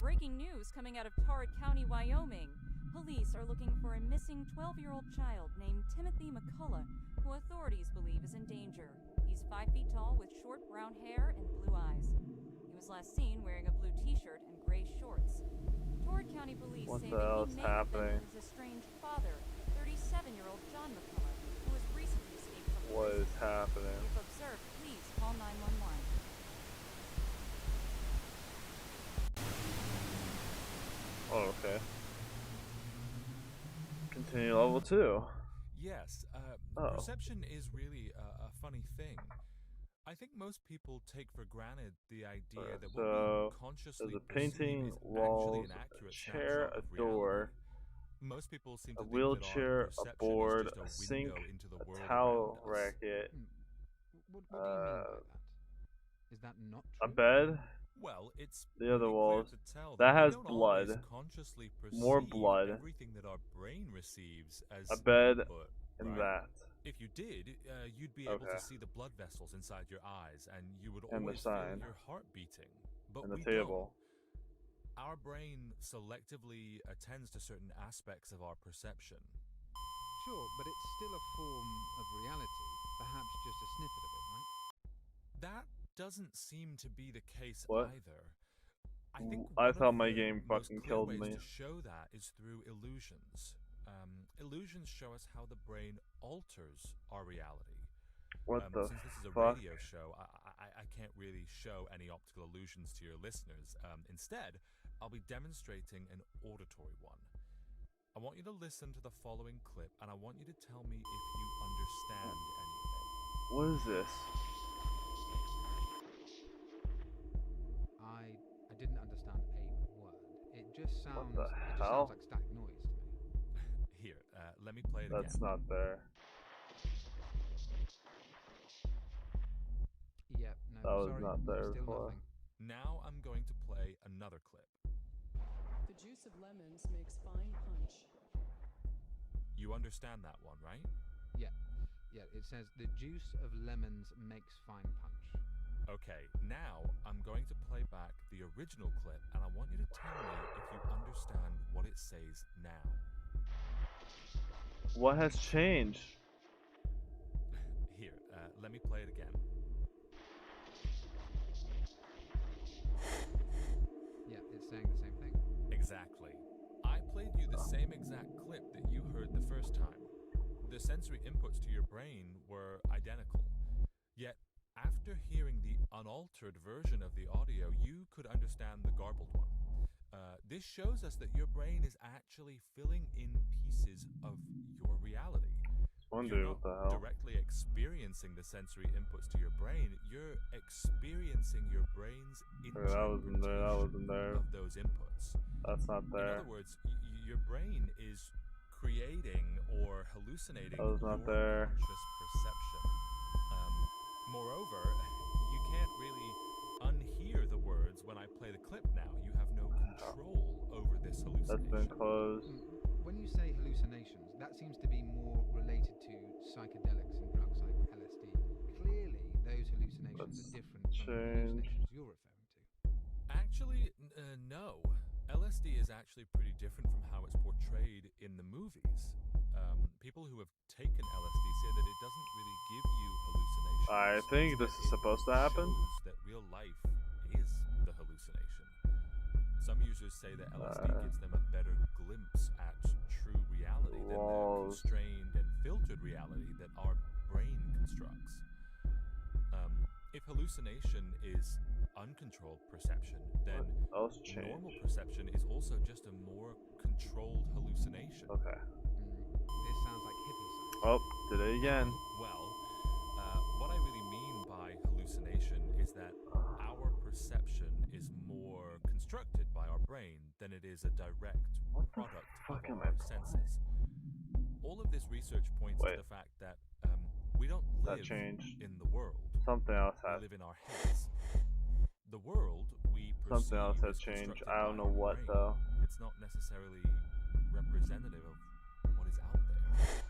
Breaking news coming out of Torrid County, Wyoming. Police are looking for a missing 12-year-old child named Timothy McCullough, who authorities believe is in danger. He's 5 feet tall with short brown hair and blue eyes. He was last seen wearing a blue t-shirt and gray shorts. Torrid County police What say the that hell he is may have been happening? with his estranged father, 37-year-old John McCullough, who has recently escaped from What prison. is happening? If observed, please call 911. Oh, okay. Continue level 2. Yes, Oh. perception is really a funny thing. I think most people take for granted the idea that what So, we consciously there's a perceive painting, is actually walls, an a accurate chair, snapshot a of door, reality. Most people seem a to think wheelchair, that our a perception board, is a just a sink, window into the a world towel around us. racket, What do you mean by that? Is that not a true? bed. Well, it's The other pretty walls. clear to tell That we has don't always blood. consciously More perceive blood. everything that our brain receives as A bed input, and right? that. If you did, you'd be able Okay. to see the blood vessels inside your eyes, and you would And the always feel sign. your heart beating. But And the we table. don't. Our brain selectively attends to certain aspects of our perception. Sure, but it's still a form of reality. Perhaps just a snippet of it, right? That doesn't seem to be the case What? either. I think I one thought of my the game most fucking clear killed ways me. to show that is through illusions. Illusions show us how the brain alters our reality. What the Since this is a fuck? radio show, I can't really show any optical illusions to your listeners. Instead, I'll be demonstrating an auditory one. I want you to listen to the following clip, and I want you to tell me if you understand any of it. What is this? I didn't understand a word. It just sounds the it just hell? sounds like static noise to me. Here, let me play it That's again. not there. Yep, no, That was sorry, not there still before. nothing. Now I'm going to play another clip. The juice of lemons makes fine punch. You understand that one, right? Yeah, it says the juice of lemons makes fine punch. Okay, now I'm going to play back the original clip, and I want you to tell me if you understand what it says now. What has changed? Here, let me play it again. Yeah, it's saying the same thing. Exactly. I played you the same exact clip that you heard the first time. The sensory inputs to your brain were identical. Yet, after hearing the unaltered version of the audio, you could understand the garbled one. This shows us that your brain is actually filling in pieces of your reality. One you're dude, not what the hell? directly experiencing the sensory inputs to your brain. You're experiencing your brain's Okay, that wasn't there. That wasn't there. of those inputs. That's not In there. other words, your brain is creating or hallucinating That was not your there. conscious perception. Moreover, you can't really unhear the words when I play the clip now. You have no control over this hallucination. That's been closed. When you say hallucinations, that seems to be more related to psychedelics and drugs like LSD. Clearly, those hallucinations Let's are different from the change. hallucinations you're referring to. Actually, no. LSD is actually pretty different from how it's portrayed in the movies. People who have taken LSD say that it doesn't really give you hallucinations. I think this Instead, is it supposed to happen. shows that real life is the hallucination. Some users say that LSD gives them a better glimpse at true reality than the Walls. constrained and filtered reality that our brain constructs. If hallucination is uncontrolled perception, then What else normal changed? perception is also just a more controlled hallucination. Okay. This sounds like hippie science. Oh, did it again. Well, what I really mean by hallucination is that our perception is more constructed by our brain than it is a direct What the product fuck of am our I playing? senses. All of this research points Wait. to the fact that we don't That live changed. in the world. Something else We has. live in our heads. The world we perceive Something else has is changed. constructed I don't by know our what brain. though. It's not necessarily representative of what is out there.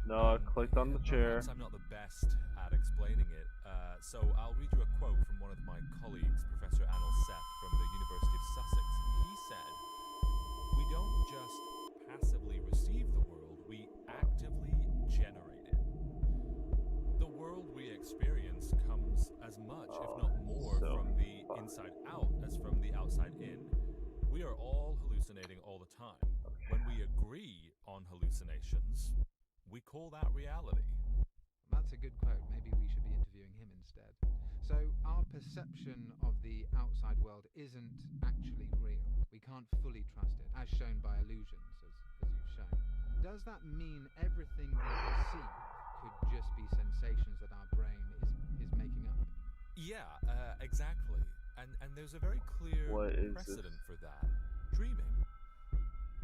No, I clicked on the chair. Perhaps I'm not the best at explaining it, so I'll read you a quote from one of my colleagues, Professor Anil Seth from the University of Sussex. He said, "We don't just passively receive the world, we actively generate it. The world we experience comes as much, if not more, so from the fun. inside out as from the outside in. We are all hallucinating all the time. When we agree on hallucinations, we call that reality." That's a good quote. Maybe we should be interviewing him instead. So, our perception of the outside world isn't actually real. We can't fully trust it, as shown by illusions, as you've shown. Does that mean everything we perceive could just be sensations that our brain is making up? Yeah, exactly. And there's a very clear What is precedent this? for that. Dreaming.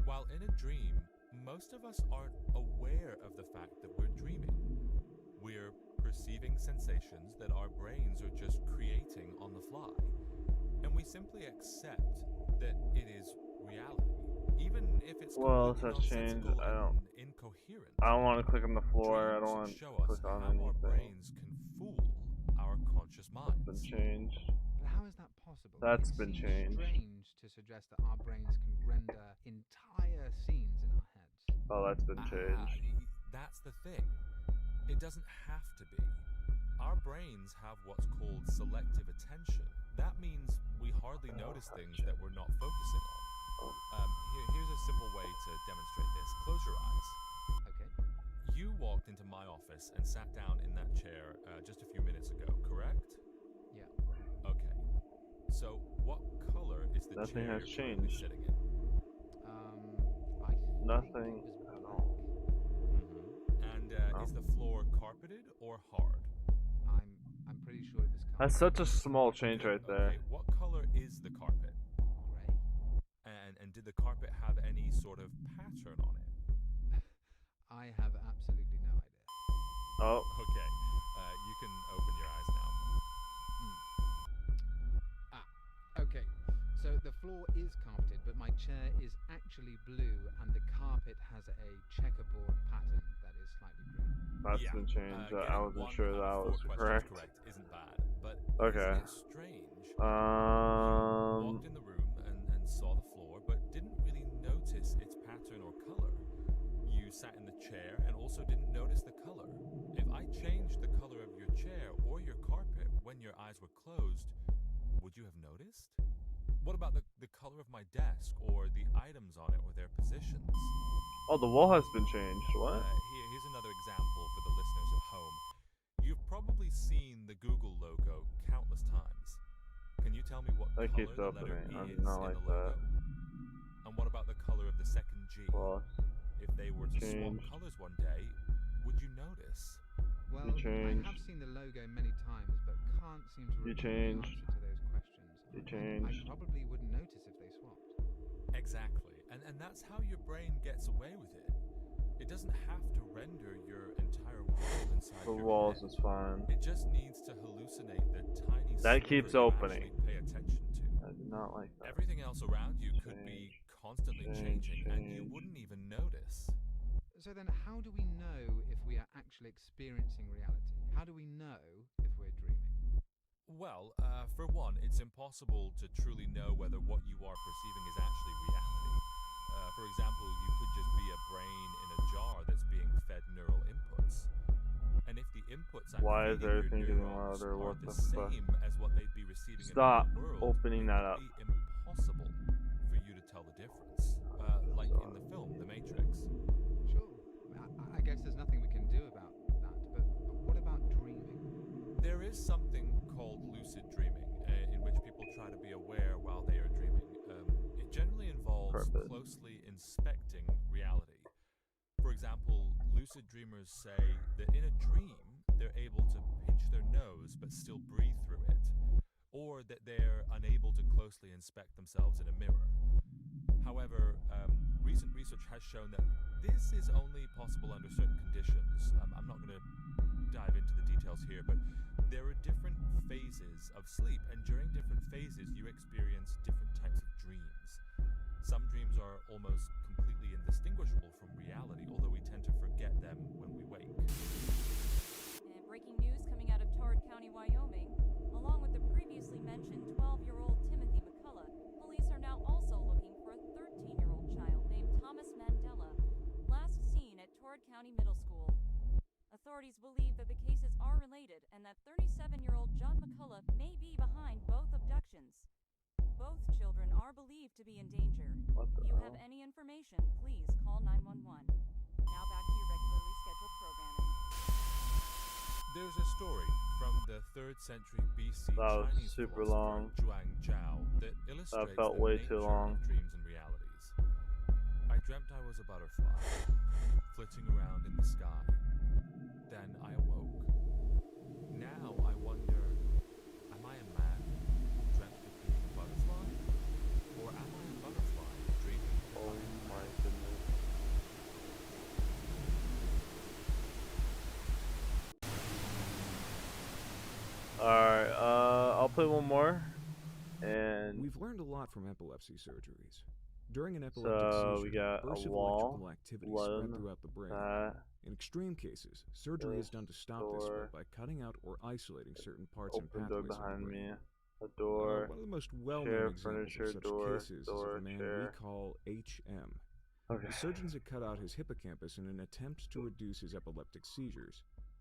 While in a dream, most of us aren't aware of the fact that we're dreaming. We're perceiving sensations that our brains are just creating on the fly. And we simply accept that it is reality, even if it's Well, completely that's changed. nonsensical I don't- and incoherent. I don't want to click on the floor. I Dreams don't want show to us click on how our anything. brains can fool our conscious minds. Been changed. But how is that possible? That's It been seems changed. strange to suggest that our brains can render entire scenes in our heads. Oh, that's been changed. That's the thing. It doesn't have to be. Our brains have what's called selective attention. That means we hardly notice things that we're not focusing on. Here's a simple way to demonstrate this. Close your eyes. Okay. You walked into my office and sat down in that chair just a few minutes ago, correct? Yeah. Okay. So, what color is the Nothing chair has you're currently changed. sitting in? I think Nothing it was at black. all. And Oh. is the floor carpeted or hard? I'm pretty sure it was That's colored such a small change right there. Okay, what color is the carpet? gray. And did the carpet have any sort of pattern on it? I have absolutely no idea. Oh, Okay, you can open your eyes now. Okay, so the floor is carpeted, but my chair is actually blue, and the carpet has a checkerboard pattern that is slightly green. that's Yeah, been changed. getting I wasn't one sure out that of was 4 correct. questions correct isn't bad, but Okay. isn't it strange? You Um, walked in the room and saw the floor, but didn't really notice its pattern or color. You sat in the chair and also didn't notice the color. If I changed the color of your chair or your carpet when your eyes were closed, would you have noticed? What about the color of my desk or the items on it or their positions? oh, the wall has been changed. What? Here's another example for the listeners at home. You've probably seen the Google logo countless times. Can you tell me what That color keeps the letter opening. E I is do not in like the logo? that. And what about the color of the second G? Well, If they were to changed. swap colors one day, would would you notice? Well, You I changed. have seen the logo many times, but can't seem to You recall the changed. answer to those questions. You I changed. probably wouldn't notice if they swapped. Exactly, and that's how your brain gets away with it. It doesn't have to render your entire world inside The your walls head. is fine. It just needs to hallucinate the tiny That sliver keeps you opening. actually pay attention to. I do not like that. Everything else around you could be Change, constantly change, changing, and you change. wouldn't even notice. So then, how do we know if we are actually experiencing reality? How do we know if we're dreaming? Well, for one, it's impossible to truly know whether what you are perceiving is actually reality. For example, you could just be a brain in a jar that's being fed neural inputs. And if the inputs I'm Why is feeding your everything getting neurons louder? are What the the fuck? same as what they'd be receiving Stop in the real world, opening it that would up. be impossible for you to tell the difference. Like in the film, The Matrix. Sure. I guess there's nothing we can do about that, but what about dreaming? There is something called lucid dreaming, in which people try to be aware while they are dreaming. It generally involves Purpose. closely inspecting reality. For example, lucid dreamers say that in a dream, they're able to pinch their nose but still breathe through it, or that they're unable to closely inspect themselves in a mirror. However, recent research has shown that this is only possible under certain conditions. I'm not going to dive into the details here, but there are different phases of sleep, and during different phases, you experience different types of dreams. Some dreams are almost completely indistinguishable from reality, although we tend to forget them when we wake. And breaking news coming out of Tarrant County, Wyoming. Along with the previously mentioned 12-year-old Timothy McCullough, police are now also looking for a 13-year-old child named Thomas Mandela, last seen at Tarrant County Middle School. Authorities believe that the cases are related and that 37-year-old John McCullough may be behind both abductions. Both children are believed to be in danger. What the If you have hell? any information, please call 911. Now back to your regularly scheduled programming. There's a story from the 3rd century BC That was Chinese super philosopher long. Zhuang Zhao that illustrates felt the way nature too long. of dreams and realities. I dreamt I was a butterfly, flitting around in the sky. Then I awoke. Now I wonder, am I a man dreamt of being a butterfly? Or am I a butterfly dreaming that Oh I am a my man? goodness. Alright, I'll play one more. And We've learned a lot from epilepsy surgeries. During an epileptic so we seizure, got bursts a of wall, electrical activity spread one, throughout the brain. that, In extreme cases, surgery is done to stop this door, by cutting out or isolating certain parts and open door pathways of the behind brain. me, a door, One of the most well-known chair, examples furniture, of such door, cases door, is a man chair. we call HM. okay. The surgeons had cut out his hippocampus in an attempt to reduce his epileptic seizures.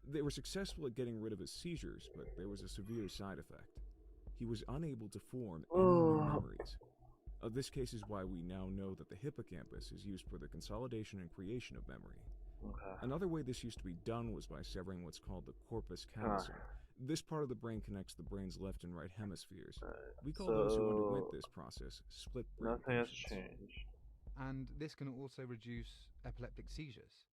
They were successful at getting rid of his seizures, but there was a severe side effect. He was unable to form any new memories. This case is why we now know that the hippocampus is used for the consolidation and creation of memory. Okay. Another way this used to be done was by severing what's called the corpus callosum. This part of the brain connects the brain's left and right hemispheres. We call those who underwent So, this process split brain nothing has patients. changed. And this can also reduce epileptic seizures.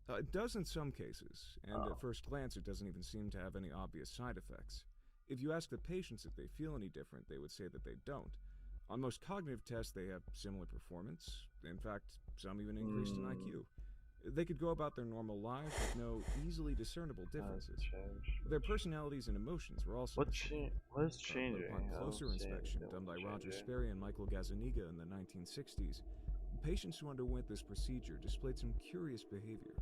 It does in some cases, and Oh. at first glance it doesn't even seem to have any obvious side effects. If you ask the patients if they feel any different, they would say that they don't. On most cognitive tests, they have similar performance. In fact, some even increased in IQ. They could go about their normal lives with no easily discernible differences. Changed. Their personalities and emotions were also What the same. What is But changing? upon I don't closer see inspection anything done by Roger changing. Sperry and Michael Gazzaniga in the 1960s, patients who underwent this procedure displayed some curious behavior.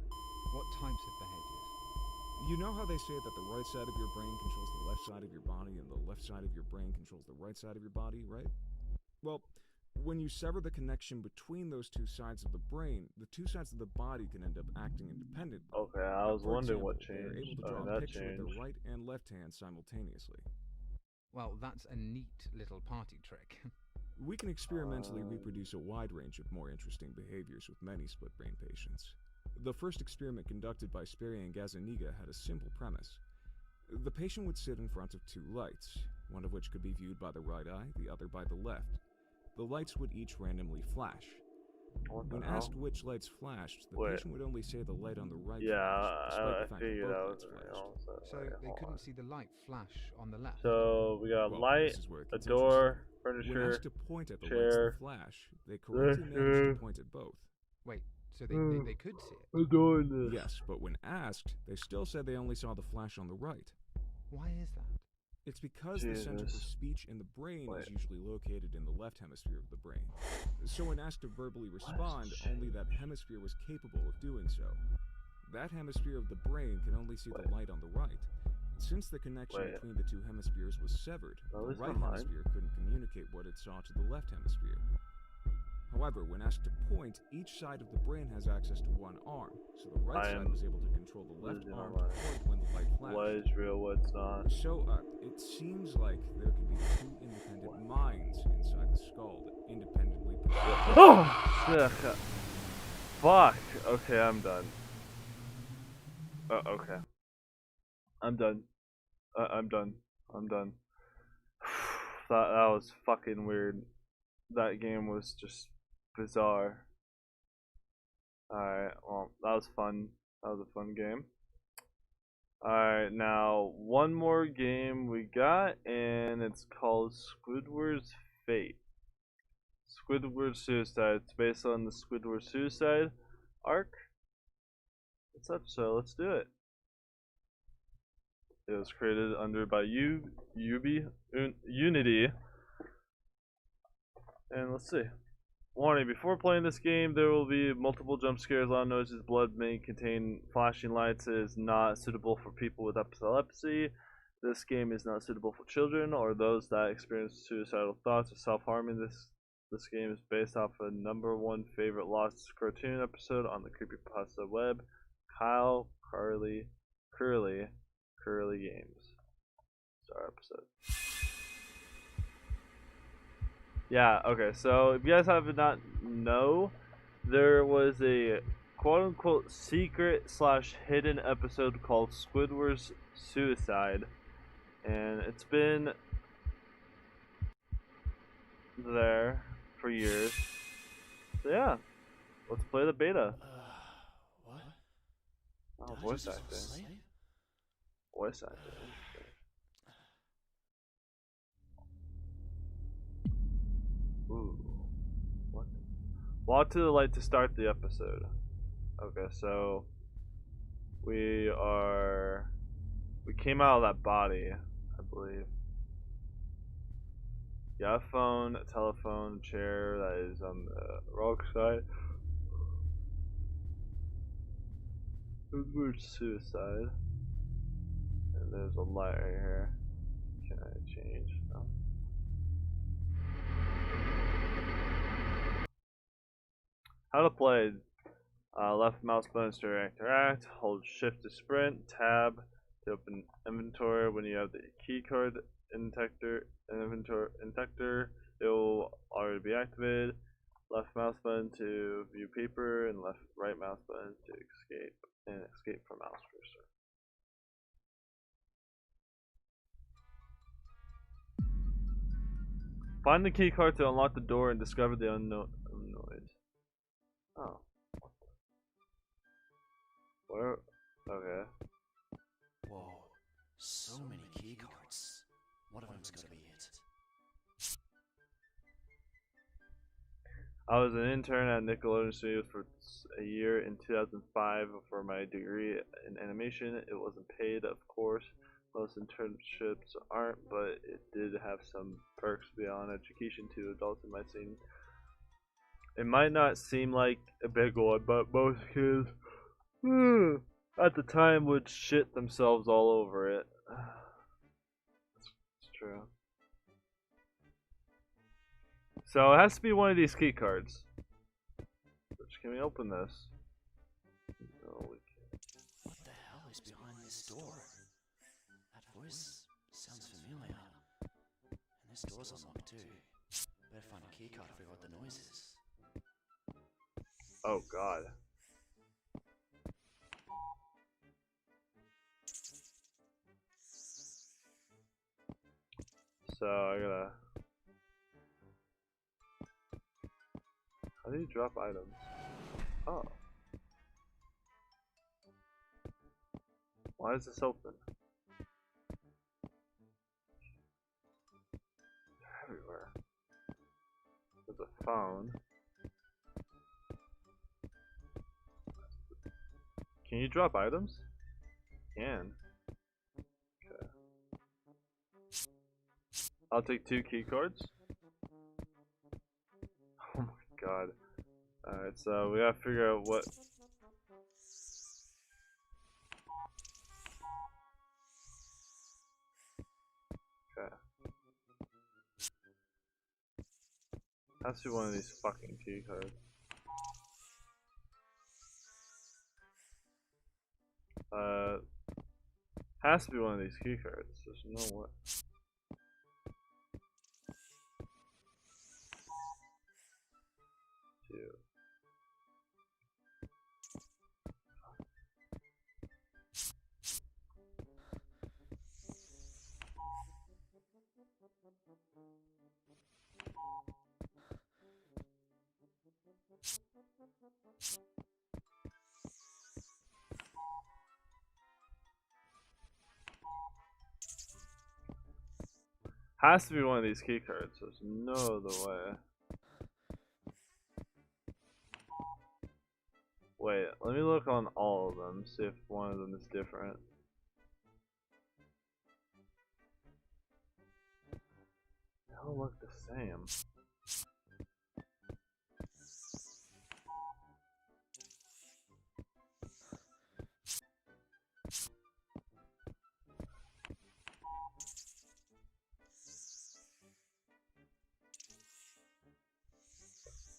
What types of behaviors? You know how they say that the right side of your brain controls the left side of your body and the left side of your brain controls the right side of your body, right? Well, when you sever the connection between those two sides of the brain, the two sides of the body can end up acting independently. Okay, I was For wondering what example, they're able changed. to draw Oh, a that picture with changed. their right and left hand simultaneously. Well, that's a neat little party trick. We can experimentally reproduce a wide range of more interesting behaviors with many split brain patients. The first experiment conducted by Sperry and Gazzaniga had a simple premise. The patient would sit in front of two lights, one of which could be viewed by the right eye, the other by the left. The lights would each randomly flash. What the When hell? asked which lights flashed, the Wait. patient would only say the light on the right Yeah, flashed, despite I the fact that figured both that lights was flashed. So okay, they hold couldn't on. see the light flash on the left. So we got a Well, light, this is where it a gets door, When furniture. asked to point at the lights chair, that flash, they correctly managed to point at both. Wait, so they could see it. A door in this. Yes, but when asked, they still said they only saw the flash on the right. Why is that? It's because the center for Jesus. speech in the brain Wait. is usually located in the left hemisphere of the brain. So when asked to verbally respond, only that hemisphere was capable of doing so. That hemisphere of the brain can only see the light on the right. Since the connection Wait. between the two hemispheres was severed, Oh, the this is right not mine. hemisphere couldn't communicate what it saw to the left hemisphere. However, when asked to point, each side of the brain has access to one arm, so the right I side am was able to control the left losing arm my to point when the light flashed. What is real, what's not? So, it seems like there could be two independent minds inside the skull that independently perceive. Oh! Shit. Fuck! Okay, I'm done. Okay. I'm done. I'm done. I'm done. That was fucking weird. That game was just bizarre. Alright, well, that was fun. That was a fun game. Alright, now one more game we got, and it's called Squidward's Fate. Squidward Suicide. It's based on the Squidward Suicide arc. What's up, so let's do it. It was created by Unity. And let's see. Warning, before playing this game, there will be multiple jump scares, loud noises, blood may contain flashing lights. It is not suitable for people with epilepsy. This game is not suitable for children or those that experience suicidal thoughts or self-harming. This game is based off a #1 favorite Lost cartoon episode on the Creepypasta web, Kyle Curly Games. Star episode. Yeah, okay, so if you guys have not know, there was a quote-unquote secret/hidden episode called Squidward's Suicide, and it's been there for years. So yeah, let's play the beta. What? Oh, Did I voice just fall acting. asleep? Voice acting. Interesting. Ooh. What? Walk to the light to start the episode. Okay, so we came out of that body, I believe. Yeah, a phone, a telephone, a chair that is on the wrong side. Squidward Suicide. And there's a light right here. Can I change? No. How to play. Left mouse button to interact. Hold shift to sprint. Tab to open inventory. When you have the key card inventory, it will already be activated. Left mouse button to view paper, and right mouse button to escape from mouse cursor. Find the key card to unlock the door and discover the unknown noise. Oh. Where? Okay. Whoa, so many key cards. One of them's gotta be it. I was an intern at Nickelodeon Studios for a year in 2005 for my degree in animation. It wasn't paid, of course. Most internships aren't, but it did have some perks beyond education to adults in my scene. It might not seem like a big one, but most kids at the time would shit themselves all over it. It's true. So it has to be one of these key cards. Which, can we open this? No, we can't. What the hell is behind this door? That voice sounds familiar. And this door's unlocked too. Better find a key card to figure out what the noise is. Oh god. So I gotta. How How do you drop items? Oh. Why is this open? They're everywhere. There's a phone. Can you drop items? Can. Okay. I'll take 2 key cards. Oh my god. Alright, so we gotta figure out what. Okay. Has to be one of these fucking key cards. Has to be one of these key cards. There's no way. Two. Has to be one of these key cards. There's no other way. Wait, let me look on all of them, see if one of them is different. They all look the same.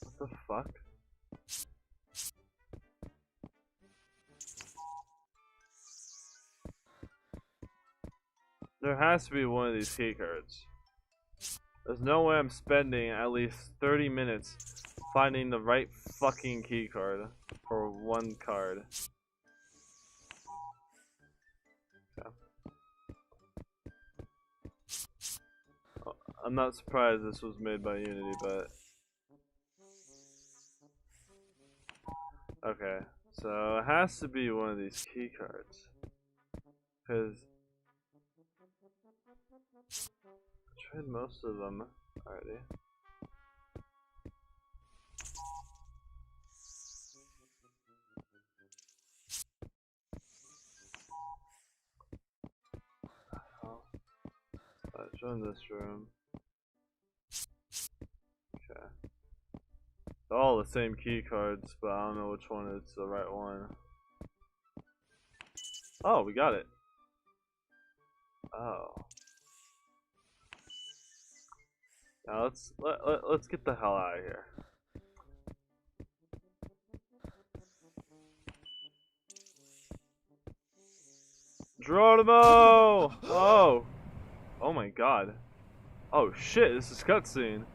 What the fuck? There has to be one of these key cards. There's no way I'm spending at least 30 minutes finding the right fucking key card for one card. Okay. Oh, I'm not surprised this was made by Unity, but okay, so it has to be one of these key cards, because I tried most of them already. Oh. Alright, join this room. Okay. They're all the same key cards, but I don't know which one is the right one. Oh, we got it. Oh. Now let's get the hell out of here. Geronimo! Oh! Oh my god. Oh shit, this is cutscene.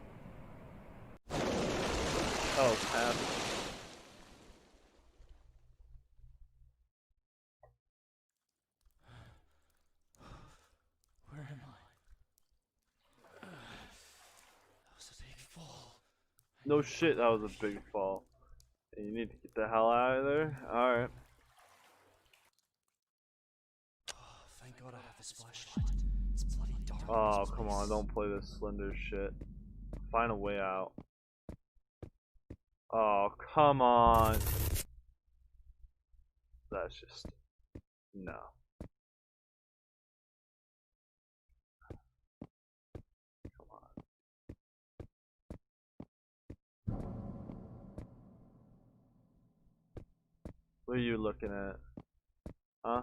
Oh, Pat. Where am I? That was a big fall. No shit, that was a big fall. You need to get the hell out of there? Alright. Thank God I have this flashlight. It's bloody dark. Oh, come on, don't play this Slender shit. Find a way out. Oh, come on. That's just... no. Come on. What are you looking at? Huh?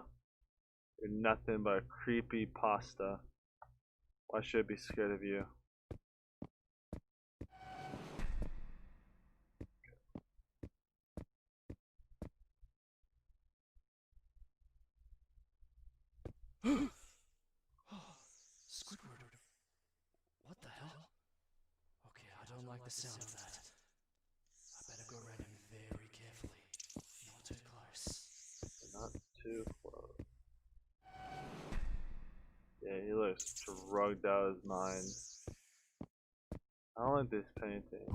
You're nothing but a creepy pasta. Why should I be scared of you? Squidward. What the hell? Okay, I don't like the sound of that. I better go around him very carefully. Not too close. Not too close. Yeah, he looks drugged out of his mind. I don't like this painting.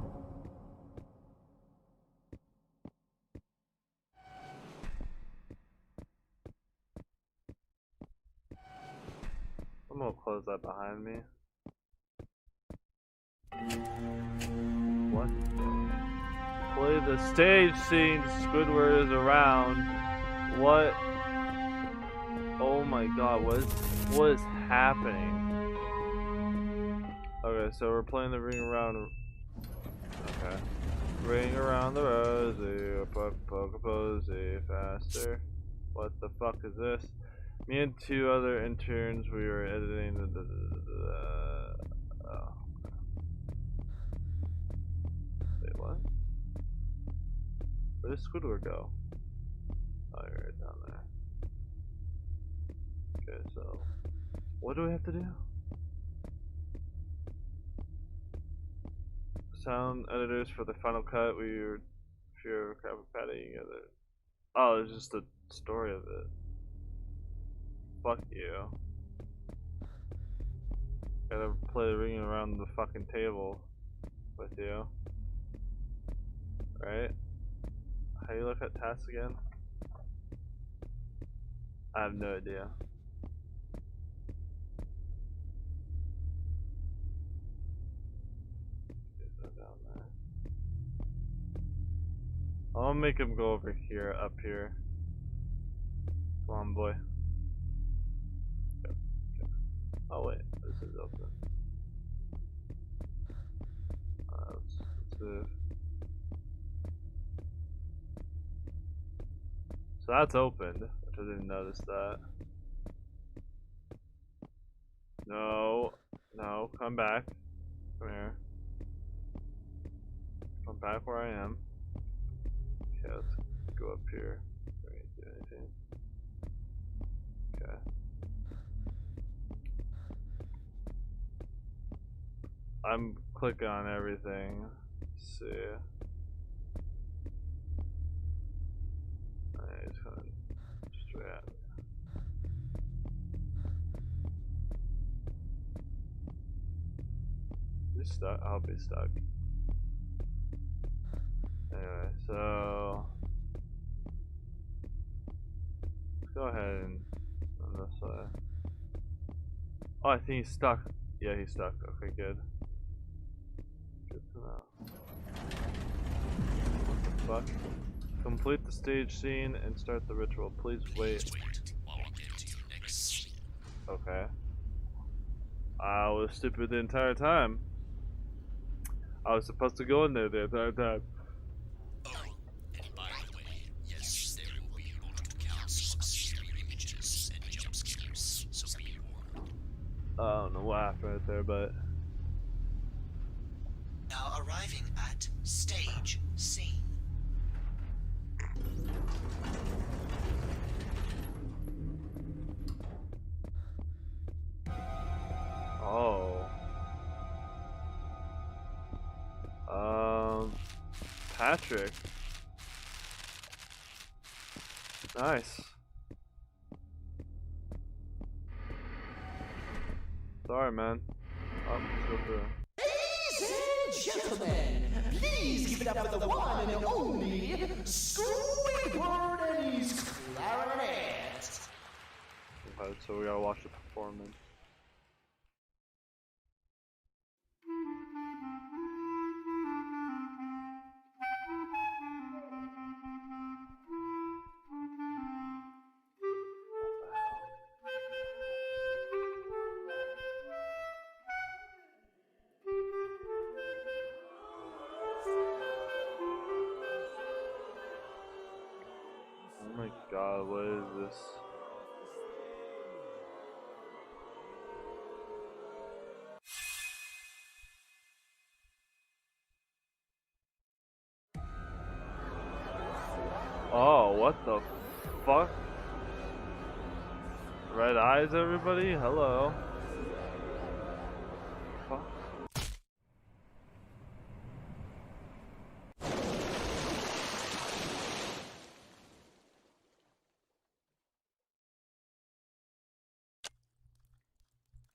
I'm gonna close that behind me. What the? Play the stage scene. Squidward is around. What? Oh my god, what is happening? Okay, so we're playing the ring around. Okay. Ring around the rosy, poke a posy, faster. What the fuck is this? Me and two other interns, we were editing oh. Wait, what? Where did Squidward go? Oh, you're right down there. Okay, so what do we have to do? Sound editors for the final cut. We were fear of crap patty together. Oh, it's just the story of it. Fuck you. Gotta play the ring around the fucking table with you. Right? How you look at tasks again? I have no idea. Down there. I'll make him go over here, up here. Come on, boy. Okay. Oh wait, this is open. Let's move. So that's opened, which I didn't notice that. No, no, come back. Come here. Come back where I am. Okay, let's go up here. Do we do anything? Okay. I'm clicking on everything. Let's see. It's coming straight at me. He's stuck. I'll be stuck. Anyway, so let's go ahead and on this side. Oh, I think he's stuck. Yeah, he's stuck. Okay, good. Good to know. What the fuck? Complete the stage scene and start the ritual. Please wait. Okay. I was stupid the entire time. I was supposed to go in there the entire time. Oh, and by the way, yes, there will be multiple counts of scary images and jump scares, so be warned. I don't know what happened right there, but Now arriving at stage scene. oh. Patrick. Nice. Sorry, man. Oh, let's go through. Ladies and gentlemen, please give it up for the one and only Squidward and his clarinet. Okay, so we gotta watch the performance. Oh my god, what is this? Oh, what the fuck? Red eyes, everybody? Hello. Fuck.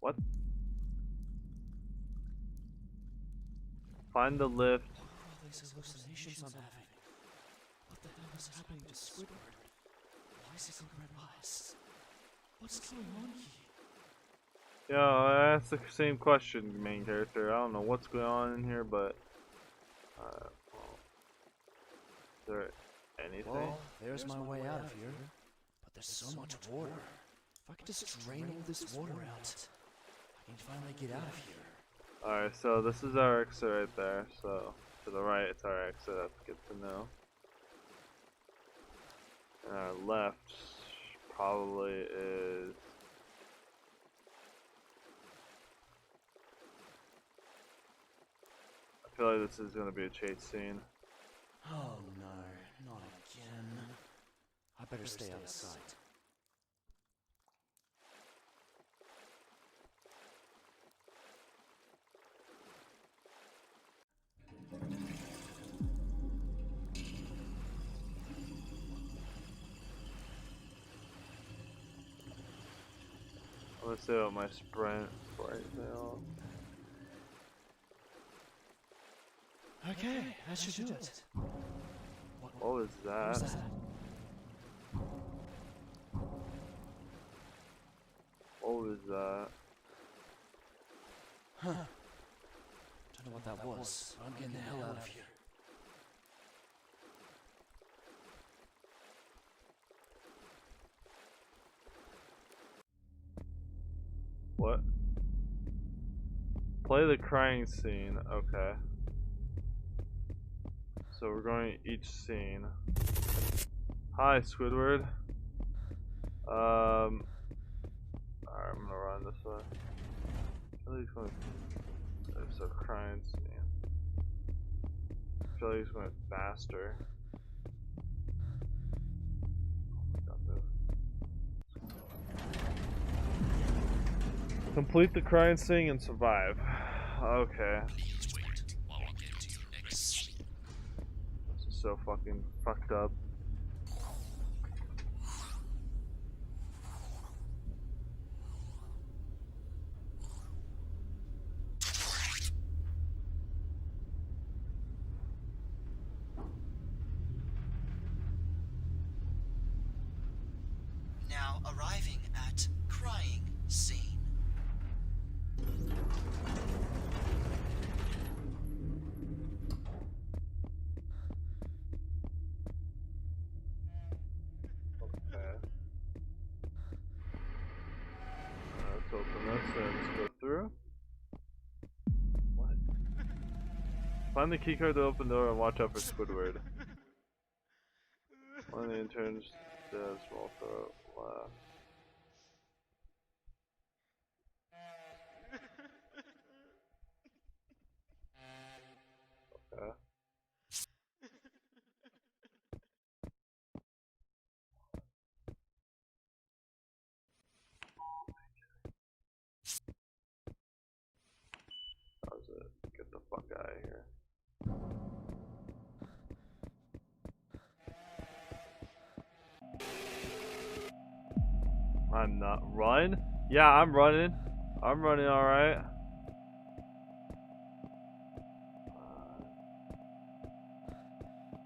What? Find the lift. All these hallucinations I'm having. What the hell is happening to Squidward? Why is he got red eyes? What's going on here? Yeah, I asked the same question, main character. I don't know what's going on in here, but well, is there anything? Well, there's my way out of here. But there's so much water. If I could just drain all this water out, I can finally get out of here. Alright, so this is our exit right there. So to the right, it's our exit. That's good to know. And our left probably is. I feel like this is gonna be a chase scene. Oh no, not again. I better stay out of sight. I'm gonna save out my sprint right now. Okay, that should do it. What was that? What was that? What was that? Huh. Don't know what that was, but I'm getting the hell out of here. What? Play the crying scene. Okay. So we're going to each scene. Hi, Squidward. Alright, I'm gonna run this way. I feel like he's going. There's a crying scene. I feel like he's going faster. Complete the crying scene and survive. Okay. This is so fucking fucked up. Now arriving at crying scene. Let's open this and let's go through. What? Find the keycard to open the door and watch out for Squidward. One of the interns does small throat laugh. Okay. That was it. Get the fuck out of here. I'm not run? Yeah, I'm running. I'm running alright.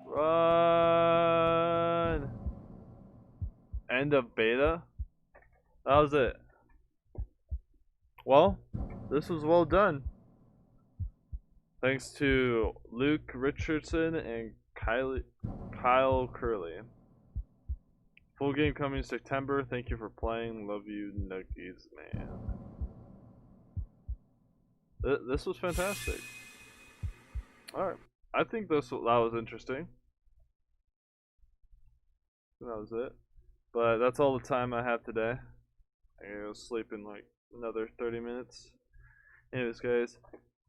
Run! End of beta? That was it. Well, this was well done. Thanks to Luke Richardson and Kyle Curley. Full game coming September. Thank you for playing. Love you, Nuggies, man. This was fantastic. Alright. I think that was interesting. That was it. But that's all the time I have today. I'm gonna go sleep in like another 30 minutes. Anyways, guys,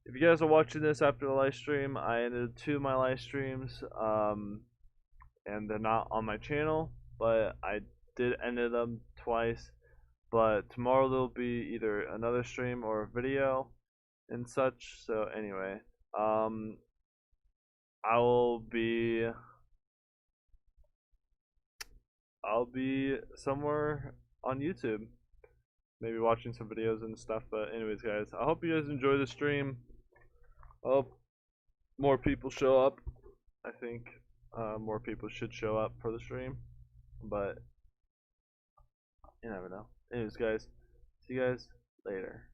if you guys are watching this after the live stream, I ended 2 of my live streams. And they're not on my channel, but I did end them twice. But tomorrow there'll be either another stream or a video and such. So anyway, I'll be somewhere on YouTube, maybe watching some videos and stuff. But anyways, guys, I hope you guys enjoy the stream. I hope more people show up. I think more people should show up for the stream, but you never know. Anyways, guys, see you guys Later.